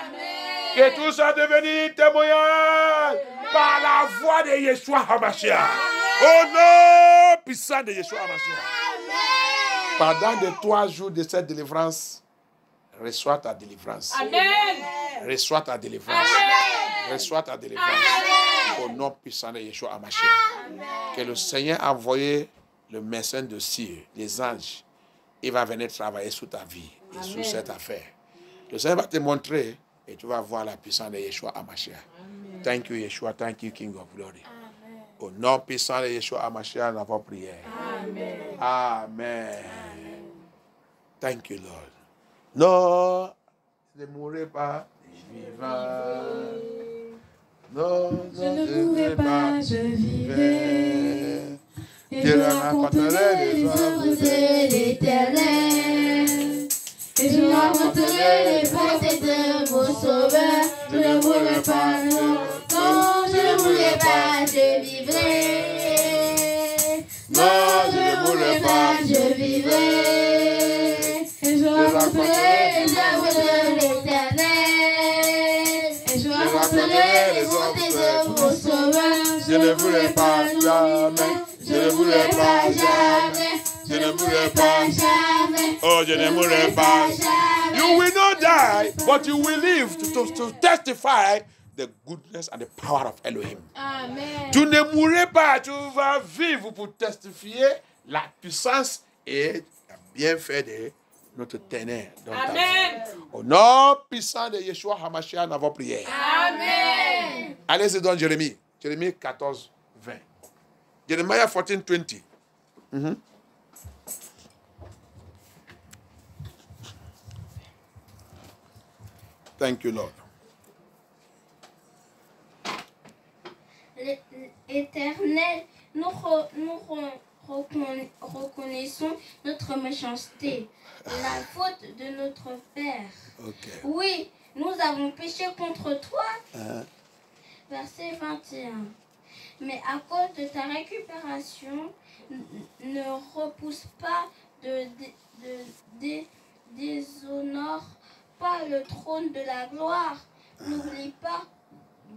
Que tout ça devienne témoignage. Amen. Par la voix de Yeshua HaMashiach. Au nom puissant de Yeshua HaMashiach. Pendant les 3 jours de cette délivrance, reçois ta délivrance. Amen. Reçois ta délivrance. Amen. Reçois ta délivrance. Amen. Au nom puissant de Yeshua HaMashiach. Que le Seigneur a envoyé le médecin de cieux, les anges, il va venir travailler sur ta vie et Amen. Sur cette affaire. Le Seigneur va te montrer et tu vas voir la puissance de Yeshua HaMashiach. Thank you, Yeshua. Thank you, King of Glory. Amen. Au nom puissant de Yeshua HaMashiach, nous avons prié. Amen. Amen. Amen. Thank you, Lord. Non, ne mourrez pas, vivant. Non, je ne mourrai pas, je vivrai. Et je raconterai les œuvres de l'Éternel. Et je raconterai les bontés de mon Sauveur. Je ne mourrai pas, non, je ne mourrai pas, je vivrai. Non, je ne mourrai pas, je vivrai. Et je raconterai les œuvres de l'Éternel. Et je raconterai les bontés de mon Sauveur. Je ne mourrai pas jamais. Je ne mourrai pas jamais. Je ne mourrai pas jamais. Oh, je ne mourrai pas jamais. You will not die, but you will live to testify the goodness and the power of Elohim. Amen. Tu ne mourras pas, tu vas vivre pour testifier la puissance et le bienfait de notre Ténèbre. Amen. Au nom puissant de Yeshua HaMashiach, nous avons prié. Amen. Allez-y dans Jérémie. Jérémie 14, 20. Jeremiah 14:20. Thank you, Lord. Éternel, nous reconnaissons notre méchanceté, la faute de notre Père. Okay. Oui, nous avons péché contre toi. Verset 21. Mais à cause de ta récupération, ne repousse pas, déshonore pas le trône de la gloire. N'oublie pas,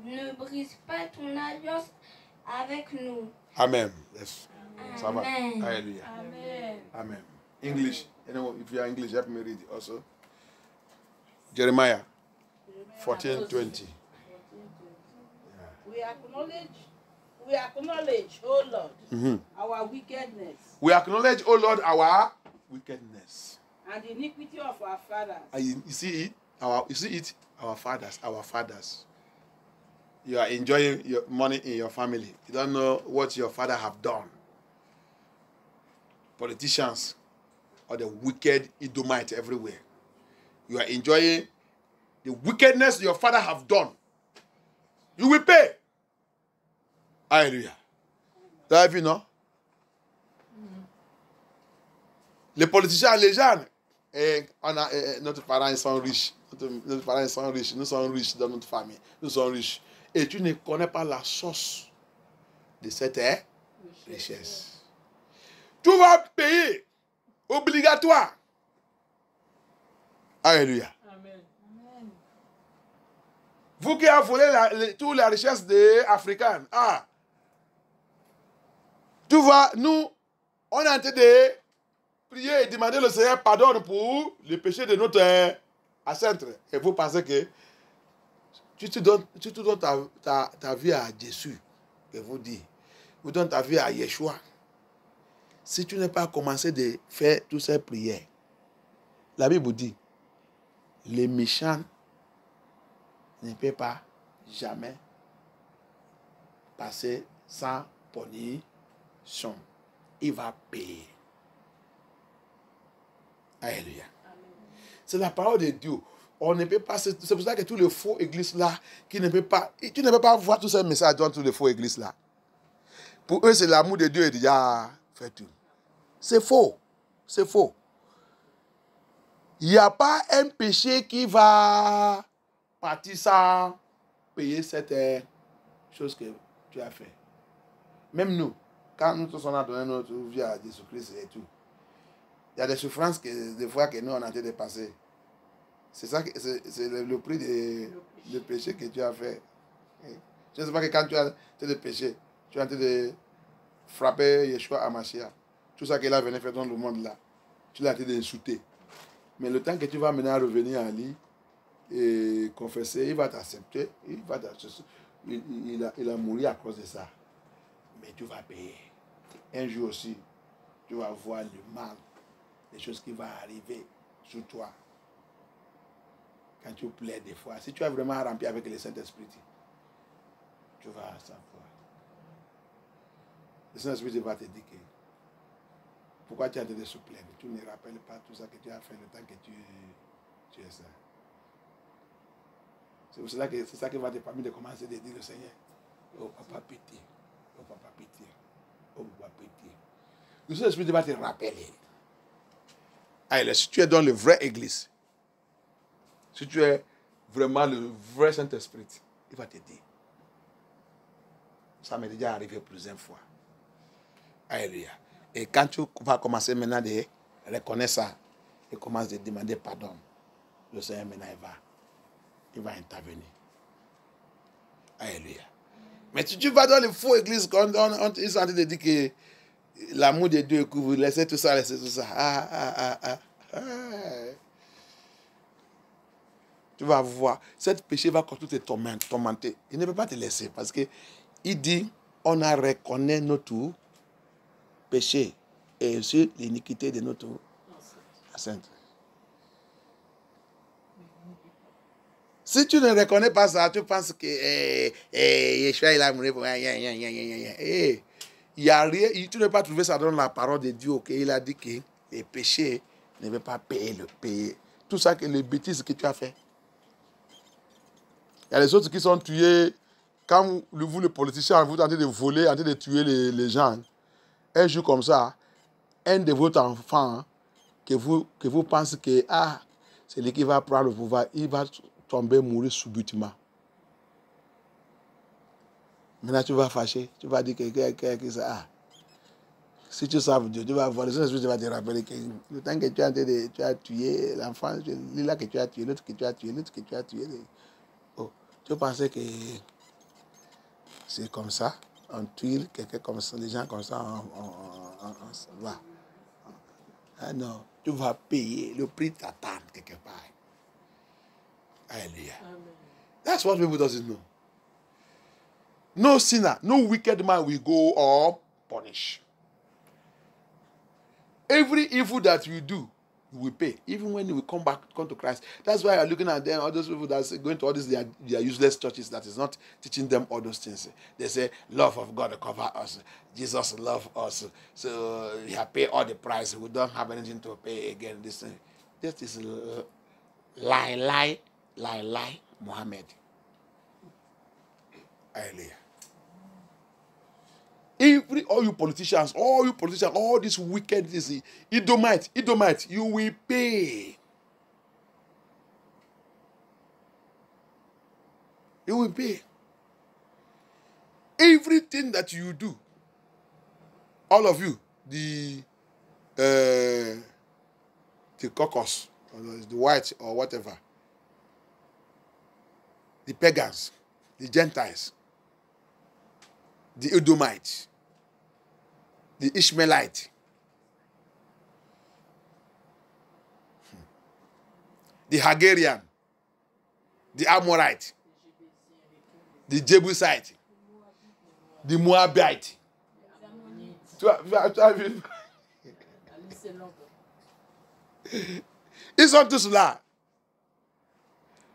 ne brise pas ton alliance avec nous. Amen. Yes. Amen. Hallelujah. Amen. Amen. English. If you are English, help me read it also. Jeremiah 14:20. We acknowledge, oh Lord, our wickedness. We acknowledge, oh Lord, our wickedness. And the iniquity of our fathers. You see it? Our fathers. You are enjoying your money in your family. You don't know what your father have done. Politicians or the wicked Edomite everywhere. You are enjoying the wickedness your father have done. You will pay. Alléluia. Vous avez vu, non? Les politiciens, les jeunes, Et notre parents ils sont riches. Nos parents ils sont riches. Nous sommes riches dans notre famille. Nous sommes riches. Et tu ne connais pas la source de cette richesse. Tu vas payer. Obligatoire. Alléluia. Amen. Vous qui avez volé toute la richesse des Africains. Ah. Tu vois, nous, on est en train de prier et demander le Seigneur pardon pour le péché de notre ancêtre. Et vous pensez que tu te donnes ta vie à Jésus. Et vous dites, vous donnez ta vie à Yeshua. Si tu n'as pas commencé de faire toutes ces prières, la Bible dit, les méchants ne peuvent pas jamais passer sans punition. Il va payer. Alléluia. C'est la parole de Dieu. On ne peut pas, c'est pour ça que tous les faux églises là, qui ne peuvent pas, tu ne peux pas voir tous ces messages dans tous les faux églises là. Pour eux, c'est l'amour de Dieu et déjà fait tout. C'est faux. C'est faux. Il n'y a pas un péché qui va partir sans payer cette chose que tu as fait. Même nous, quand nous tous on a donné notre vie à Jésus-Christ et tout, il y a des souffrances que des fois que nous on a été dépassées. C'est ça, c'est le prix de péché que tu as fait. Je ne sais pas que quand tu as fait des péchés, tu as été de frapper Yeshua à Mashiach. Tout ça qu'il a venu faire dans le monde là, tu l'as été d'insulter. Mais le temps que tu vas maintenant revenir à lui et confesser, il va t'accepter. Il a mouru à cause de ça. Mais tu vas payer. Un jour aussi, tu vas voir le mal, les choses qui vont arriver sur toi. Quand tu plais des fois, si tu es vraiment rempli avec le Saint-Esprit, tu vas savoir. Le Saint-Esprit va te dire que pourquoi tu as de se plaindre. Tu ne rappelles pas tout ça que tu as fait le temps que tu es ça. C'est pour cela que c'est ça qui va te permettre de commencer à dire au Seigneur, oh papa pitié, oh papa pitié, oh papa pitié. Le Saint-Esprit va te rappeler. Allez, si tu es dans le vrai église, si tu es vraiment le vrai Saint-Esprit, il va te dire. Ça m'est déjà arrivé plusieurs fois. Alléluia. Et quand tu vas commencer maintenant à reconnaître ça, et commence à demander pardon, le Seigneur maintenant il va intervenir. Alléluia. Mais si tu vas dans les faux églises, quand ils sont en train de dire que l'amour de Dieu couvre, laissez tout ça, laissez tout ça. Tu vas voir, cet péché va continuer de te tormenter. Il ne peut pas te laisser parce que il dit, on a reconnu notre péché et aussi l'iniquité de notre ancêtre. Si tu ne reconnais pas ça, tu penses que Yeshua il a mouru pour il y a rien, tu ne peux pas trouver ça dans la parole de Dieu. Okay? Il a dit que les péchés ne veulent pas payer. Tout ça, que les bêtises que tu as fait. Il y a les autres qui sont tués. Quand vous, les politiciens, vous êtes en train de voler, en train de tuer les gens, un jour comme ça, un de votre enfants, que vous pensez que c'est lui qui va prendre le pouvoir, il va tomber, mourir subitement. Maintenant, tu vas fâcher, tu vas dire que ça. Si tu sais Dieu, tu vas voir, le Saint-Esprit va te rappeler que le temps que tu as tué l'enfant, là que tu as tué, l'autre que tu as tué, l'autre que tu as tué. Oh, tu pensais que c'est comme ça, on tue quelqu'un comme ça, les gens comme ça, on va. Ah non, tu vas payer, le prix t'attend quelque part. Hallelujah. That's what people doesn't know. No sinner, no wicked man will go unpunished. Every evil that you do, you will pay. Even when you come to Christ. That's why you're looking at them, all those people that are going to all these they are useless churches that is not teaching them all those things. They say, love of God cover us. Jesus loves us. So we have paid all the price. We don't have anything to pay again. This is lie, Muhammad. Hallelujah. All you politicians, all this wickedness, Edomite, you will pay. You will pay. Everything that you do, all of you, the caucus, or the white or whatever, the pagans, the Gentiles, the Edomites, the Ishmaelite, the Hagarian, the Amorite, the Jebusite, the Moabite. Ils sont tous là.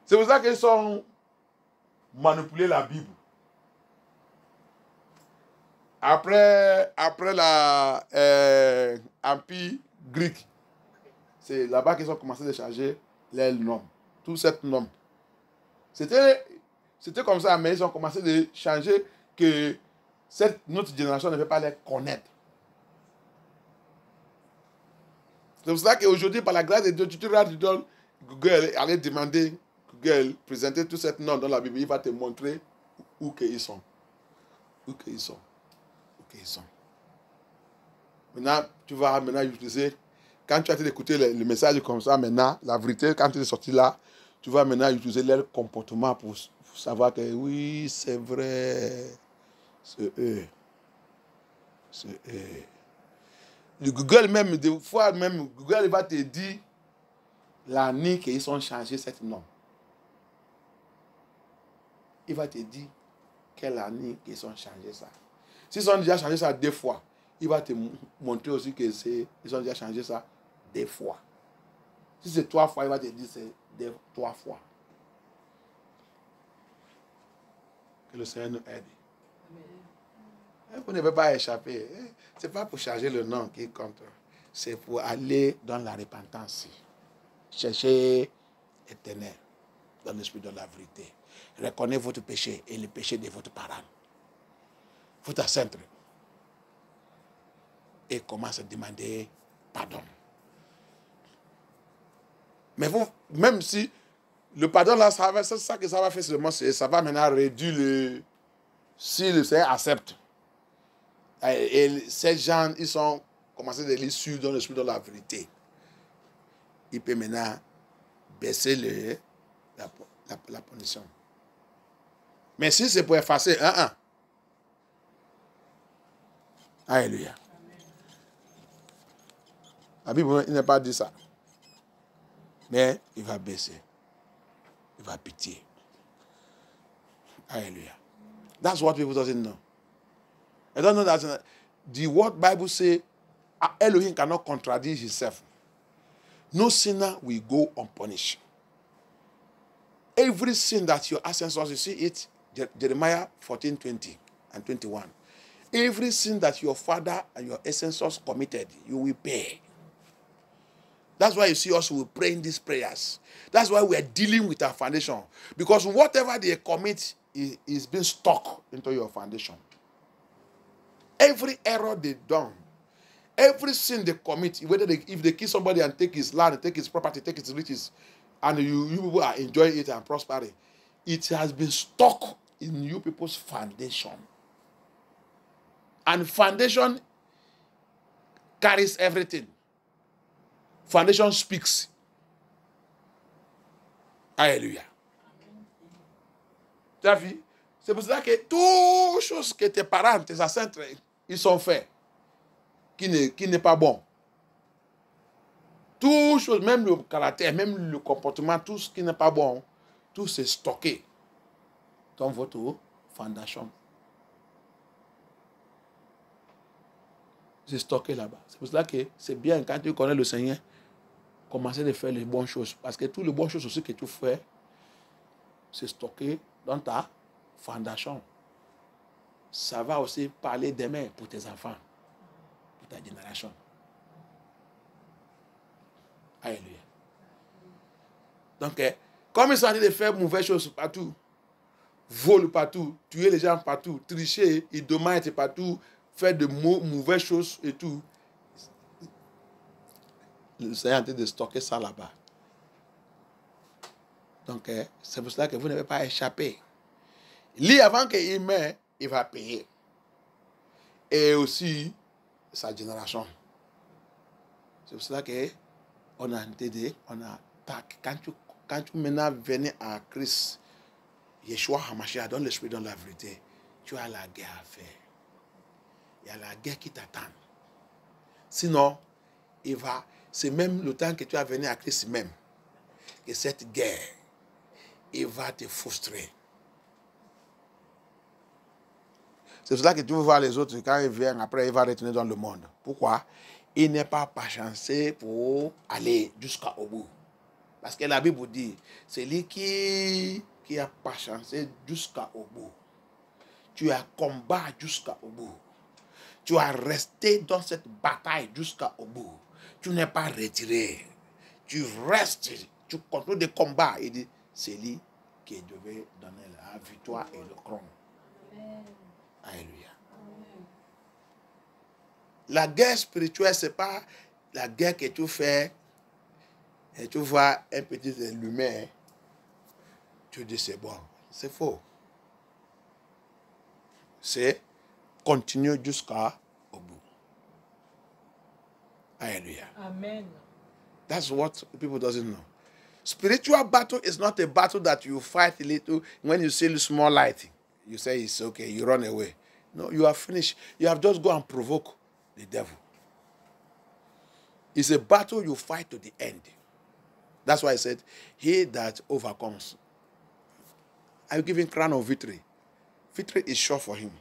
C'est pour ça qu'ils sont manipulés la Bible. Après l'Empire grec, c'est là-bas qu'ils ont commencé à changer les noms. Tous ces noms. C'était comme ça, mais ils ont commencé à changer que notre génération ne veut pas les connaître. C'est pour ça qu'aujourd'hui, par la grâce de Dieu, tu donnes Google, allez demander, Google, présenter tous ces noms dans la Bible, il va te montrer où qu'ils sont. Où qu'ils sont. Maintenant, tu vas utiliser, quand tu as écouté le message comme ça, maintenant, la vérité, quand tu es sorti là, tu vas maintenant utiliser leur comportement pour savoir que oui, c'est vrai, c'est eux. C'est eux. Le Google même, des fois même, Google va te dire l'année qu'ils ont changé cette nom. Il va te dire quelle année qu'ils ont changé ça. S'ils ont déjà changé ça 2 fois, il va te montrer aussi que ils ont déjà changé ça 2 fois. Si c'est 3 fois, il va te dire c'est 3 fois. Que le Seigneur nous aide. Vous ne pouvez pas échapper. Ce n'est pas pour changer le nom qui compte. C'est pour aller dans la repentance. Chercher l'Éternel dans l'esprit de la vérité. Reconnaissez votre péché et le péché de votre parent. Votre ancêtre. Et commence à demander pardon. Mais vous, même si le pardon là, c'est ça que ça va faire seulement, ça va maintenant réduire si le Seigneur accepte. Et ces gens, ils sont commencés à l'issue dans l'esprit de la vérité. Il peut maintenant baisser la punition. Mais si c'est pour effacer, Alléluia. La Bible n'a pas dit ça. Mais il va baisser. Il va pitié. Alléluia. That's what people doesn't know. I don't know that the word Bible say Elohim cannot contradict himself. No sinner will go unpunished. Every sin that your ancestors, you see it, Jeremiah 14:20 and 21. Every sin that your father and your ancestors committed, you will pay. That's why you see us, we pray in these prayers. That's why we are dealing with our foundation. Because whatever they commit is being stuck into your foundation. Every error they done, every sin they commit, whether if they kill somebody and take his land, take his property, take his riches, and you people are enjoying it and prospering, it has been stuck in you people's foundation. And foundation carries everything. Foundation speaks. Alléluia. Tu as vu? C'est pour ça que toutes choses que tes parents, tes ancêtres, ils ont fait, qui n'est pas bon. Toutes choses, même le caractère, même le comportement, tout ce qui n'est pas bon, tout c'est stocké dans votre fondation. C'est stocké là-bas. C'est pour ça que c'est bien quand tu connais le Seigneur, commencer à faire les bonnes choses. Parce que toutes les bonnes choses aussi que tu fais, c'est stocké dans ta fondation. Ça va aussi parler demain pour tes enfants, pour ta génération. Alléluia. Donc, comme ils sont en train de faire mauvaises choses partout, voler partout, tuer les gens partout, tricher, idolâtrer partout, faire de mauvaises choses et tout. Le Seigneur est en train de stocker ça là-bas. Donc, c'est pour cela que vous n'avez pas échappé. Lui, avant qu'il meure, il va payer. Et aussi, sa génération. C'est pour cela qu'on a entendu, quand tu maintenant venais à Christ, Yeshua HaMashiach, dans l'esprit, dans la vérité, tu as la guerre à faire. Il y a la guerre qui t'attend. Sinon, c'est même le temps que tu as venu à Christ même, que cette guerre, il va te frustrer. C'est pour ça que tu veux voir les autres, quand ils viennent, après, il va retourner dans le monde. Pourquoi? Il n'est pas patienté pour aller jusqu'au bout. Parce que la Bible dit, c'est lui qui a patienté jusqu'au bout. Tu as combattu jusqu'au bout. Tu as resté dans cette bataille jusqu'au bout. Tu n'es pas retiré. Tu restes, tu continues de combattre. Il dit, c'est lui qui devait donner la victoire et le trône. Alléluia. La guerre spirituelle, ce n'est pas la guerre que tu fais et tu vois un petit lumière, tu dis c'est bon. C'est faux. C'est continuer jusqu'au bout. Alléluia. Amen. That's what people doesn't know. Spiritual battle is not a battle that you fight a little. When you see the small light, you say it's okay, you run away. No, you are finished. You have just go and provoke the devil. It's a battle you fight to the end. That's why I said, he that overcomes, I will give him crown of victory. Victory is sure for him.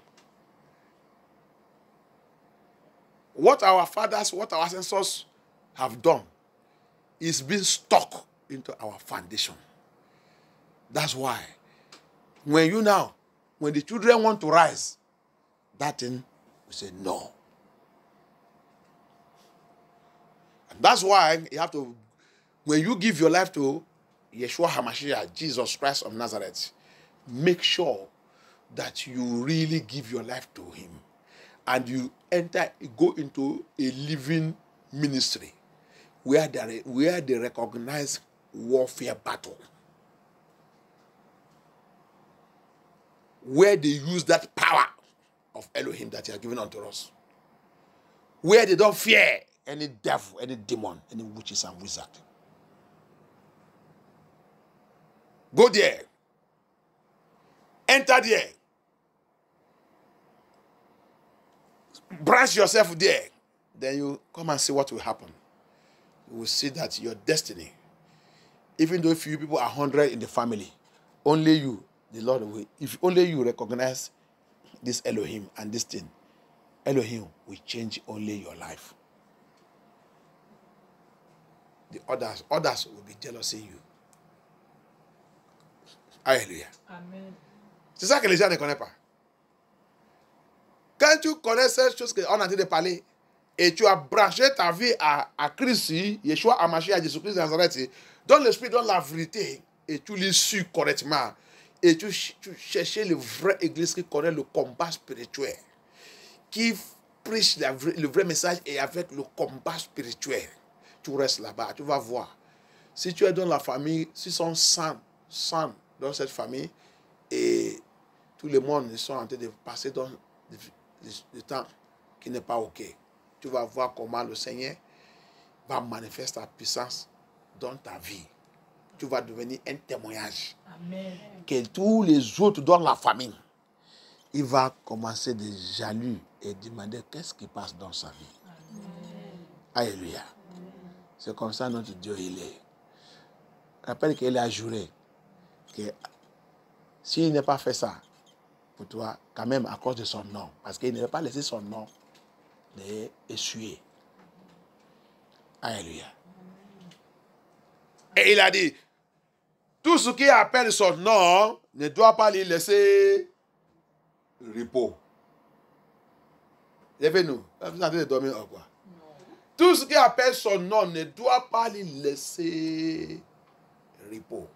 What our fathers, what our ancestors have done is being stuck into our foundation. That's why when the children want to rise, that thing, we say no. And that's why you have to, when you give your life to Yeshua HaMashiach, Jesus Christ of Nazareth, make sure that you really give your life to him. And you go into a living ministry where they recognize warfare battle. Where they use that power of Elohim that he has given unto us. Where they don't fear any devil, any demon, any witches and wizards. Go there. Enter there. Branch yourself there. Then you come and see what will happen. You will see that your destiny, even though few people are 100 in the family, only you, the Lord will, if only you recognize this Elohim and this thing, Elohim will change only your life. The others will be jealous in you. Alléluia. Amen. C'est ça que les gens ne connaissent pas. Quand tu connais cette chose qu'on a en train de parler, et tu as branché ta vie à Christ, Yeshua HaMashiach, à Jésus-Christ de Nazareth, dans l'esprit, dans la vérité, et tu l'as su correctement, et tu cherchais le vrai église qui connaît le combat spirituel, qui prêche le vrai message et avec le combat spirituel. Tu restes là-bas, tu vas voir. Si tu es dans la famille, si sont 100 dans cette famille, et tout le monde sont en train de passer dans le temps qui n'est pas OK. Tu vas voir comment le Seigneur va manifester sa puissance dans ta vie. Tu vas devenir un témoignage. Amen. Que tous les autres dans la famille, il va commencer de jaloux et demander qu'est-ce qui passe dans sa vie. Amen. Alléluia. Amen. C'est comme ça notre Dieu il est. Rappelle qu'il a juré que s'il n'a pas fait ça pour toi, quand même à cause de son nom, parce qu'il n'avait pas laissé son nom essuyer. Alléluia. Et il a dit, tout ce qui appelle son nom ne doit pas lui laisser repos. Levez-nous. Vous êtes en train de dormir ou quoi? Tout ce qui appelle son nom ne doit pas lui laisser repos.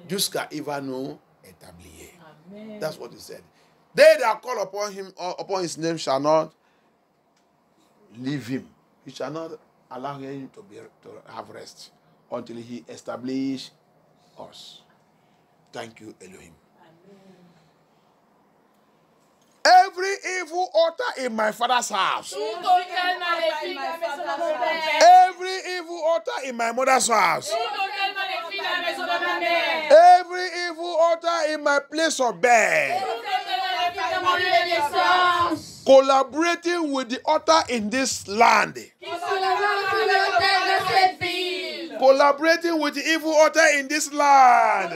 Jusqu'à il va nous établir. Amen. That's what he said. They that call upon him, upon his name shall not leave him. He shall not allow him to have rest until he establish us. Thank you, Elohim. Every evil altar in my father's house. Every evil altar in my mother's house. Every evil altar in my place of bed. Collaborating with the altar in this land. Collaborating with the evil altar in this land.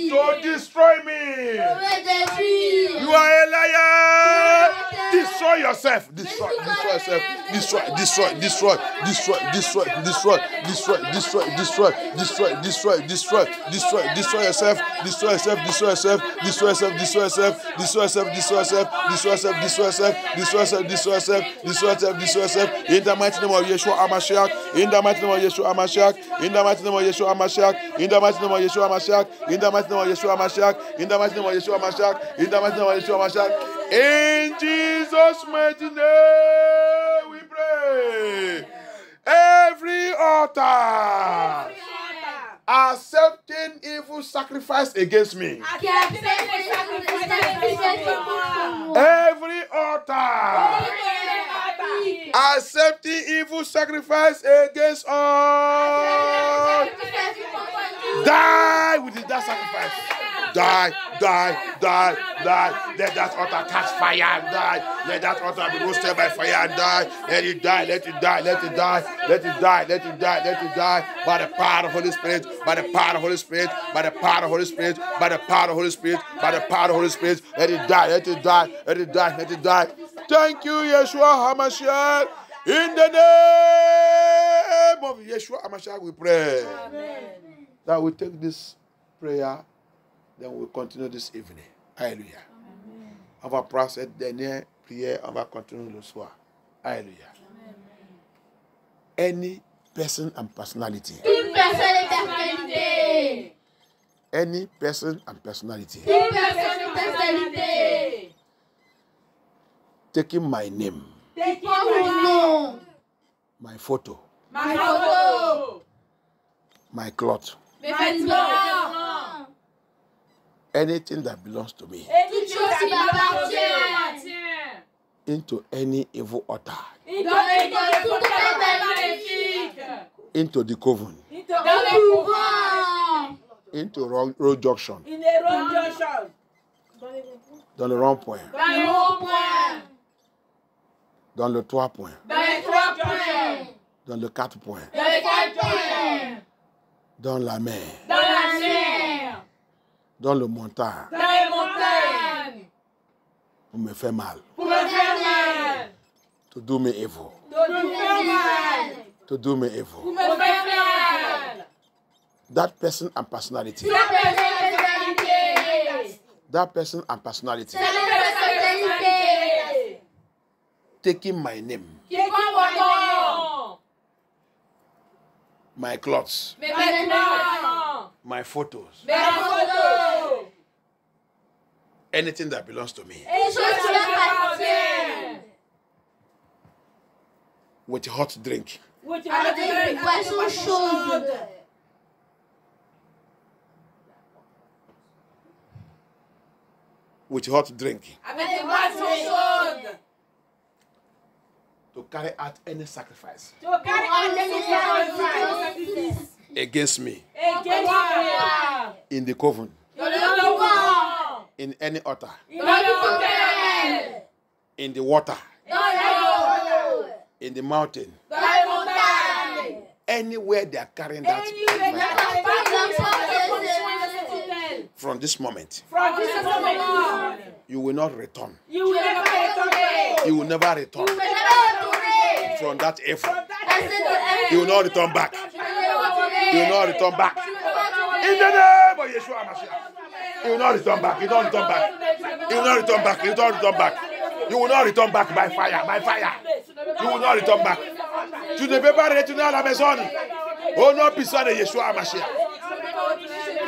To destroy me. You are a liar. Destroy yourself. Destroy yourself. Destroy yourself. Destroy yourself. In the mighty name of Yeshua HaMashiach. In the mighty name of Yeshua HaMashiach. In the mighty name of Yeshua HaMashiach. In the mighty name of Yeshua HaMashiach. In the mighty name of Yeshua HaMashiach. In the mighty name of Yeshua HaMashiach. In the mighty name of Yeshua HaMashiach. In Jesus' mighty name we pray. Every altar accepting evil sacrifice against me. Every altar accepting evil sacrifice against us. Die with that sacrifice. Die. Let that altar catch fire and die. Let that altar be roasted by fire and die. Let it die. By the power of the Holy Spirit. By the power of the Holy Spirit. By the power of the Holy Spirit. By the power of the Holy Spirit. By the power of the Holy Spirit. Let it die. Thank you, Yeshua HaMashiach. In the name of Yeshua HaMashiach we pray. Amen. Now we take this prayer, then we'll continue this evening. Hallelujah. Amen. On va prendre cette dernière prière, on va continuer le soir. Hallelujah. Amen. Any person and personality. Une personne et personnalité. Any person and personality. Une personne et personnalité. Taking my name. Taking mon nom. My photo. Ma photo. My cloth. Mes vêtements. Anything that belongs to me. Toute chose qui m'appartient. Into any evil altar. Into the coven. Dans le couvent. Into road junction. Dans le rond-point. Dans le rond-point. Dans le 3 points. Dans les 3 points. Dans le 4 points. Dans les 4 points. Dans la mer. Dans la mer. Dans le montagne. Dans les montagnes. Pour me faire mal. Pour me faire mal. To do me evil. To do me mal. To do me evil. Pour me faire mal. That person and personality. That person and personality. Taking my name. My clothes. My photos. Anything that belongs to me. With hot drink. With hot drink. To carry out any sacrifice. Against me. In the coven. In any altar. In the water. In the mountain. Anywhere they are carrying that. From this moment. You will not return. You will never return. From that effort. You will not return back. You will not return back. In the name of Yeshua HaMashiach. You will not return back. You will not return back. You will not return back. You will not return back. You will not return back by fire. By fire. You will not return back. Tu ne peux pas retourner à la maison. Au nom puissant de Yeshua HaMashiach.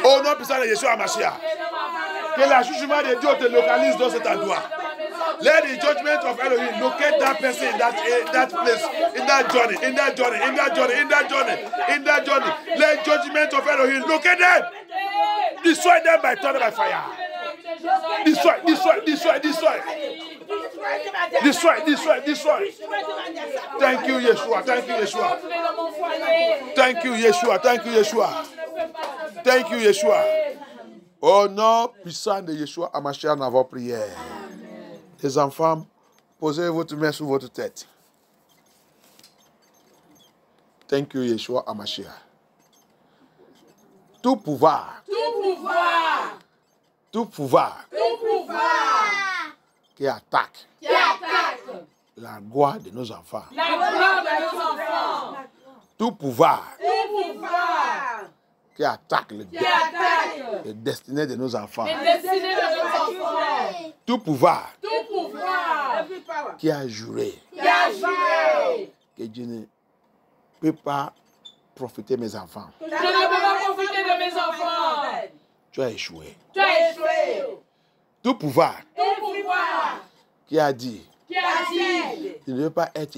Au nom puissant de Yeshua HaMashiach. Que le jugement de Dieu te localise dans cet endroit. Let the judgment of Elohim locate that person in that place, in that journey, in that journey, in that journey, in that journey, in that journey. Let judgment of Elohim locate them. Destroy them by thunder, by fire. Destroy, destroy, destroy, destroy. Destroy, destroy, destroy. Thank you, Yeshua. Thank you, Yeshua. Thank you, Yeshua. Thank you, Yeshua. Thank you, Yeshua. Au nom puissant de Yeshua Hamashiach, nous avons prié. Les enfants, posez votre main sur votre tête. Thank you, Yeshua Hamashiach. Tout pouvoir. Tout pouvoir. Tout pouvoir. Tout pouvoir. Qui attaque. Qui attaque. La gloire de nos enfants. La gloire de nos enfants. Tout pouvoir. Tout pouvoir. Qui attaque Qui attaque. les destinées de nos enfants. Les destinées de nos enfants. Tout pouvoir. Tout pouvoir. Qui a juré. Qui a juré. Que Dieu ne peut pas profiter de mes enfants. Je ne peux pas profiter de mes enfants. Tu as échoué. Tu as échoué. Tout pouvoir. Tout pouvoir. Qui a dit. Qui a dit. Je ne veux pas être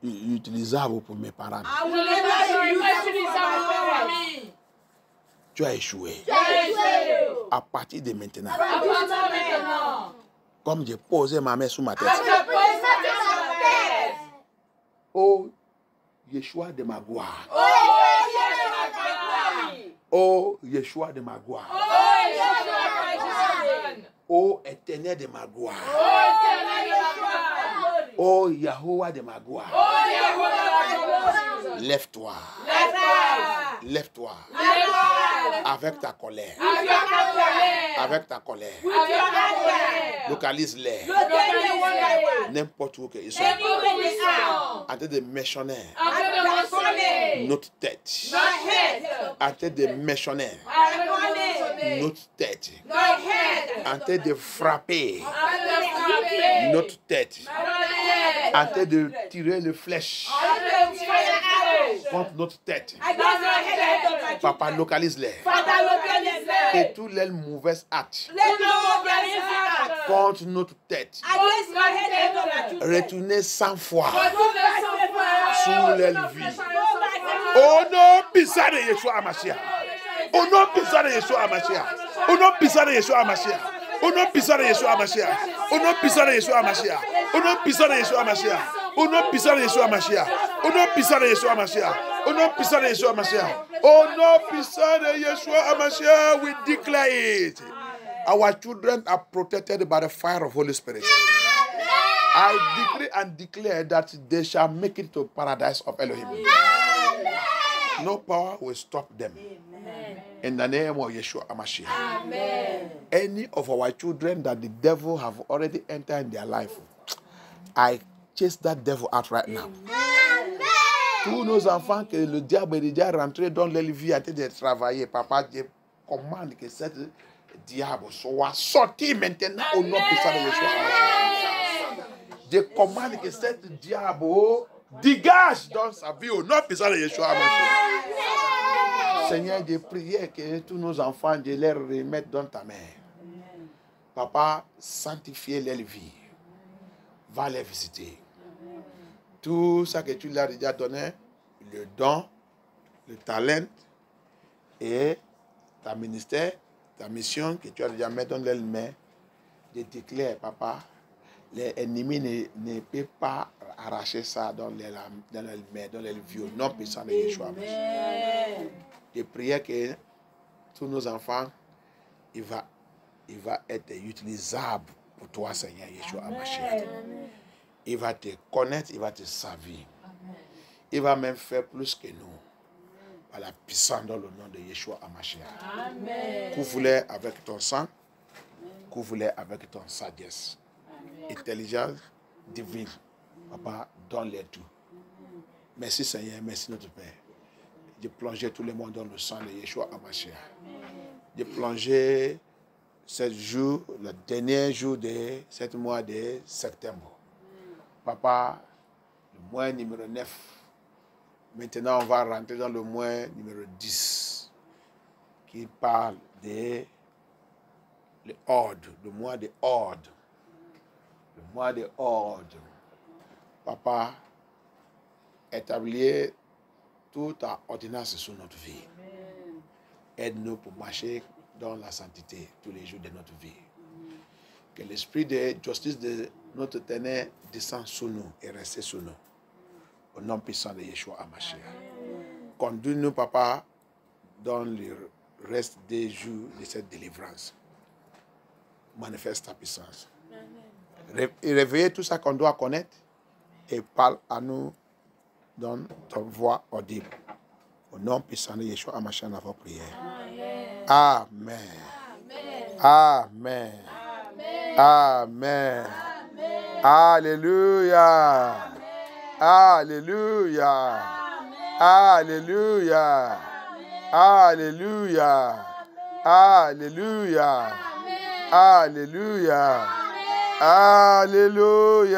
utilisable pour mes parents. Je ne veux pas être utilisable pour ma famille. Tu as échoué. Tu as échoué. À partir de maintenant. À partir de maintenant. Comme j'ai posé ma main sur ma tête. Je pose ma main sur ma tête. Oh, Yeshua de ma gloire. Oh, Yeshua de ma gloire. Oh, Yeshua de ma gloire. Oh, Yeshua de ma gloire. Oh, éternel de ma gloire. Oh, éternel de ma gloire. Oh, Yahuwah de ma gloire. Oh, Yahuwah de ma gloire. Lève-toi. Lève-toi. Lève-toi. Lève-toi. Avec ta colère. Avec ta colère. Avec ta colère. Avec ta colère. Localise-les. Localise-les. N'importe où qu'ils sont. N'importe où ils sont. En train de méchonner En train de mentionner notre tête. notre tête. En train de méchonner En train de mentionner notre tête. notre tête. En train de frapper En train de frapper notre tête. notre tête. En train de tirer les flèches En train de tirer la hache contre notre tête. dans notre tête. Papa, localise-les. Papa, localise-les. Et tous les mauvais actes Tous nos mauvais actes contre notre tête. contre notre tête. Retournez 100 fois Retournez sans foi sur leur vie. Au nom puissant de Yeshua Hamashiach. Au nom puissant de Yeshua Hamashiach. Au nom puissant de Yeshua Hamashiach. Au nom puissant de Yeshua Hamashiach. Au nom puissant de Yeshua Hamashiach. Au nom puissant de Yeshua Hamashiach. Au nom puissant de Yeshua Hamashiach. Au nom puissant de Yeshua Hamashiach. Au nom puissant de Yeshua Hamashiach. Au nom puissant de Yeshua Hamashiach, we declare it. Our children are protected by the fire of Holy Spirit. I decree and declare that they shall make it to paradise of Elohim. No power will stop them. In the name of Yeshua Hamashiach. Amen. Any of our children that the devil have already entered in their life, I chase that devil out right now. Tous nos enfants que le diable est déjà rentré dans leur vie à de travailler, papa, je commande que cette diable soit sorti maintenant au nom puissant de Yeshua Hamashiach. Je commande que cette diable dégage dans sa vie au nom puissant de Yeshua Hamashiach. Seigneur, je prie que tous nos enfants, je les remette dans ta main. Papa, sanctifie leur vie. Va les visiter. Tout ça que tu leur as déjà donné, le don, le talent et ta ministère, ta mission que tu as déjà mis dans leurs mains, je déclare, papa, les ennemis ne peuvent pas arracher ça dans leurs mains, dans leurs vies, au nom puissant de Yeshua. Je prie que tous nos enfants, il va être utilisable pour toi, Seigneur Yeshua Hamashiach. Il va te connaître, il va te servir. Il va même faire plus que nous. Par la puissance dans le nom de Yeshua Hamashiach. Couvre-les avec ton sang. Couvre-les avec ton sagesse. Intelligence divine. Papa, donne-les tout. Merci Seigneur, merci notre Père. Je plongeais tout le monde dans le sang de Yeshua Hamashiach. Je plongeais ce jour, le dernier jour de ce mois de septembre. Papa, le mois numéro 9. Maintenant, on va rentrer dans le mois numéro 10, qui parle de le ordre, le mois de ordre. Le mois de ordre. Papa, établis toute ta ordonnance sur notre vie. Aide-nous pour marcher dans la sainteté tous les jours de notre vie. Que l'esprit de justice de notre Éternel descende sur nous et reste sur nous. Au nom puissant de Yeshua HaMashiach. Conduis-nous, Papa, dans le reste des jours de cette délivrance. Manifeste ta puissance. Réveillez tout ça qu'on doit connaître et parle à nous dans ta voix audible. Au nom puissant de Yeshua HaMashiach, nous avons prié. Amen. Amen. Amen. Alléluia. Alléluia. Alléluia. Alléluia. Alléluia. Alléluia. Alléluia.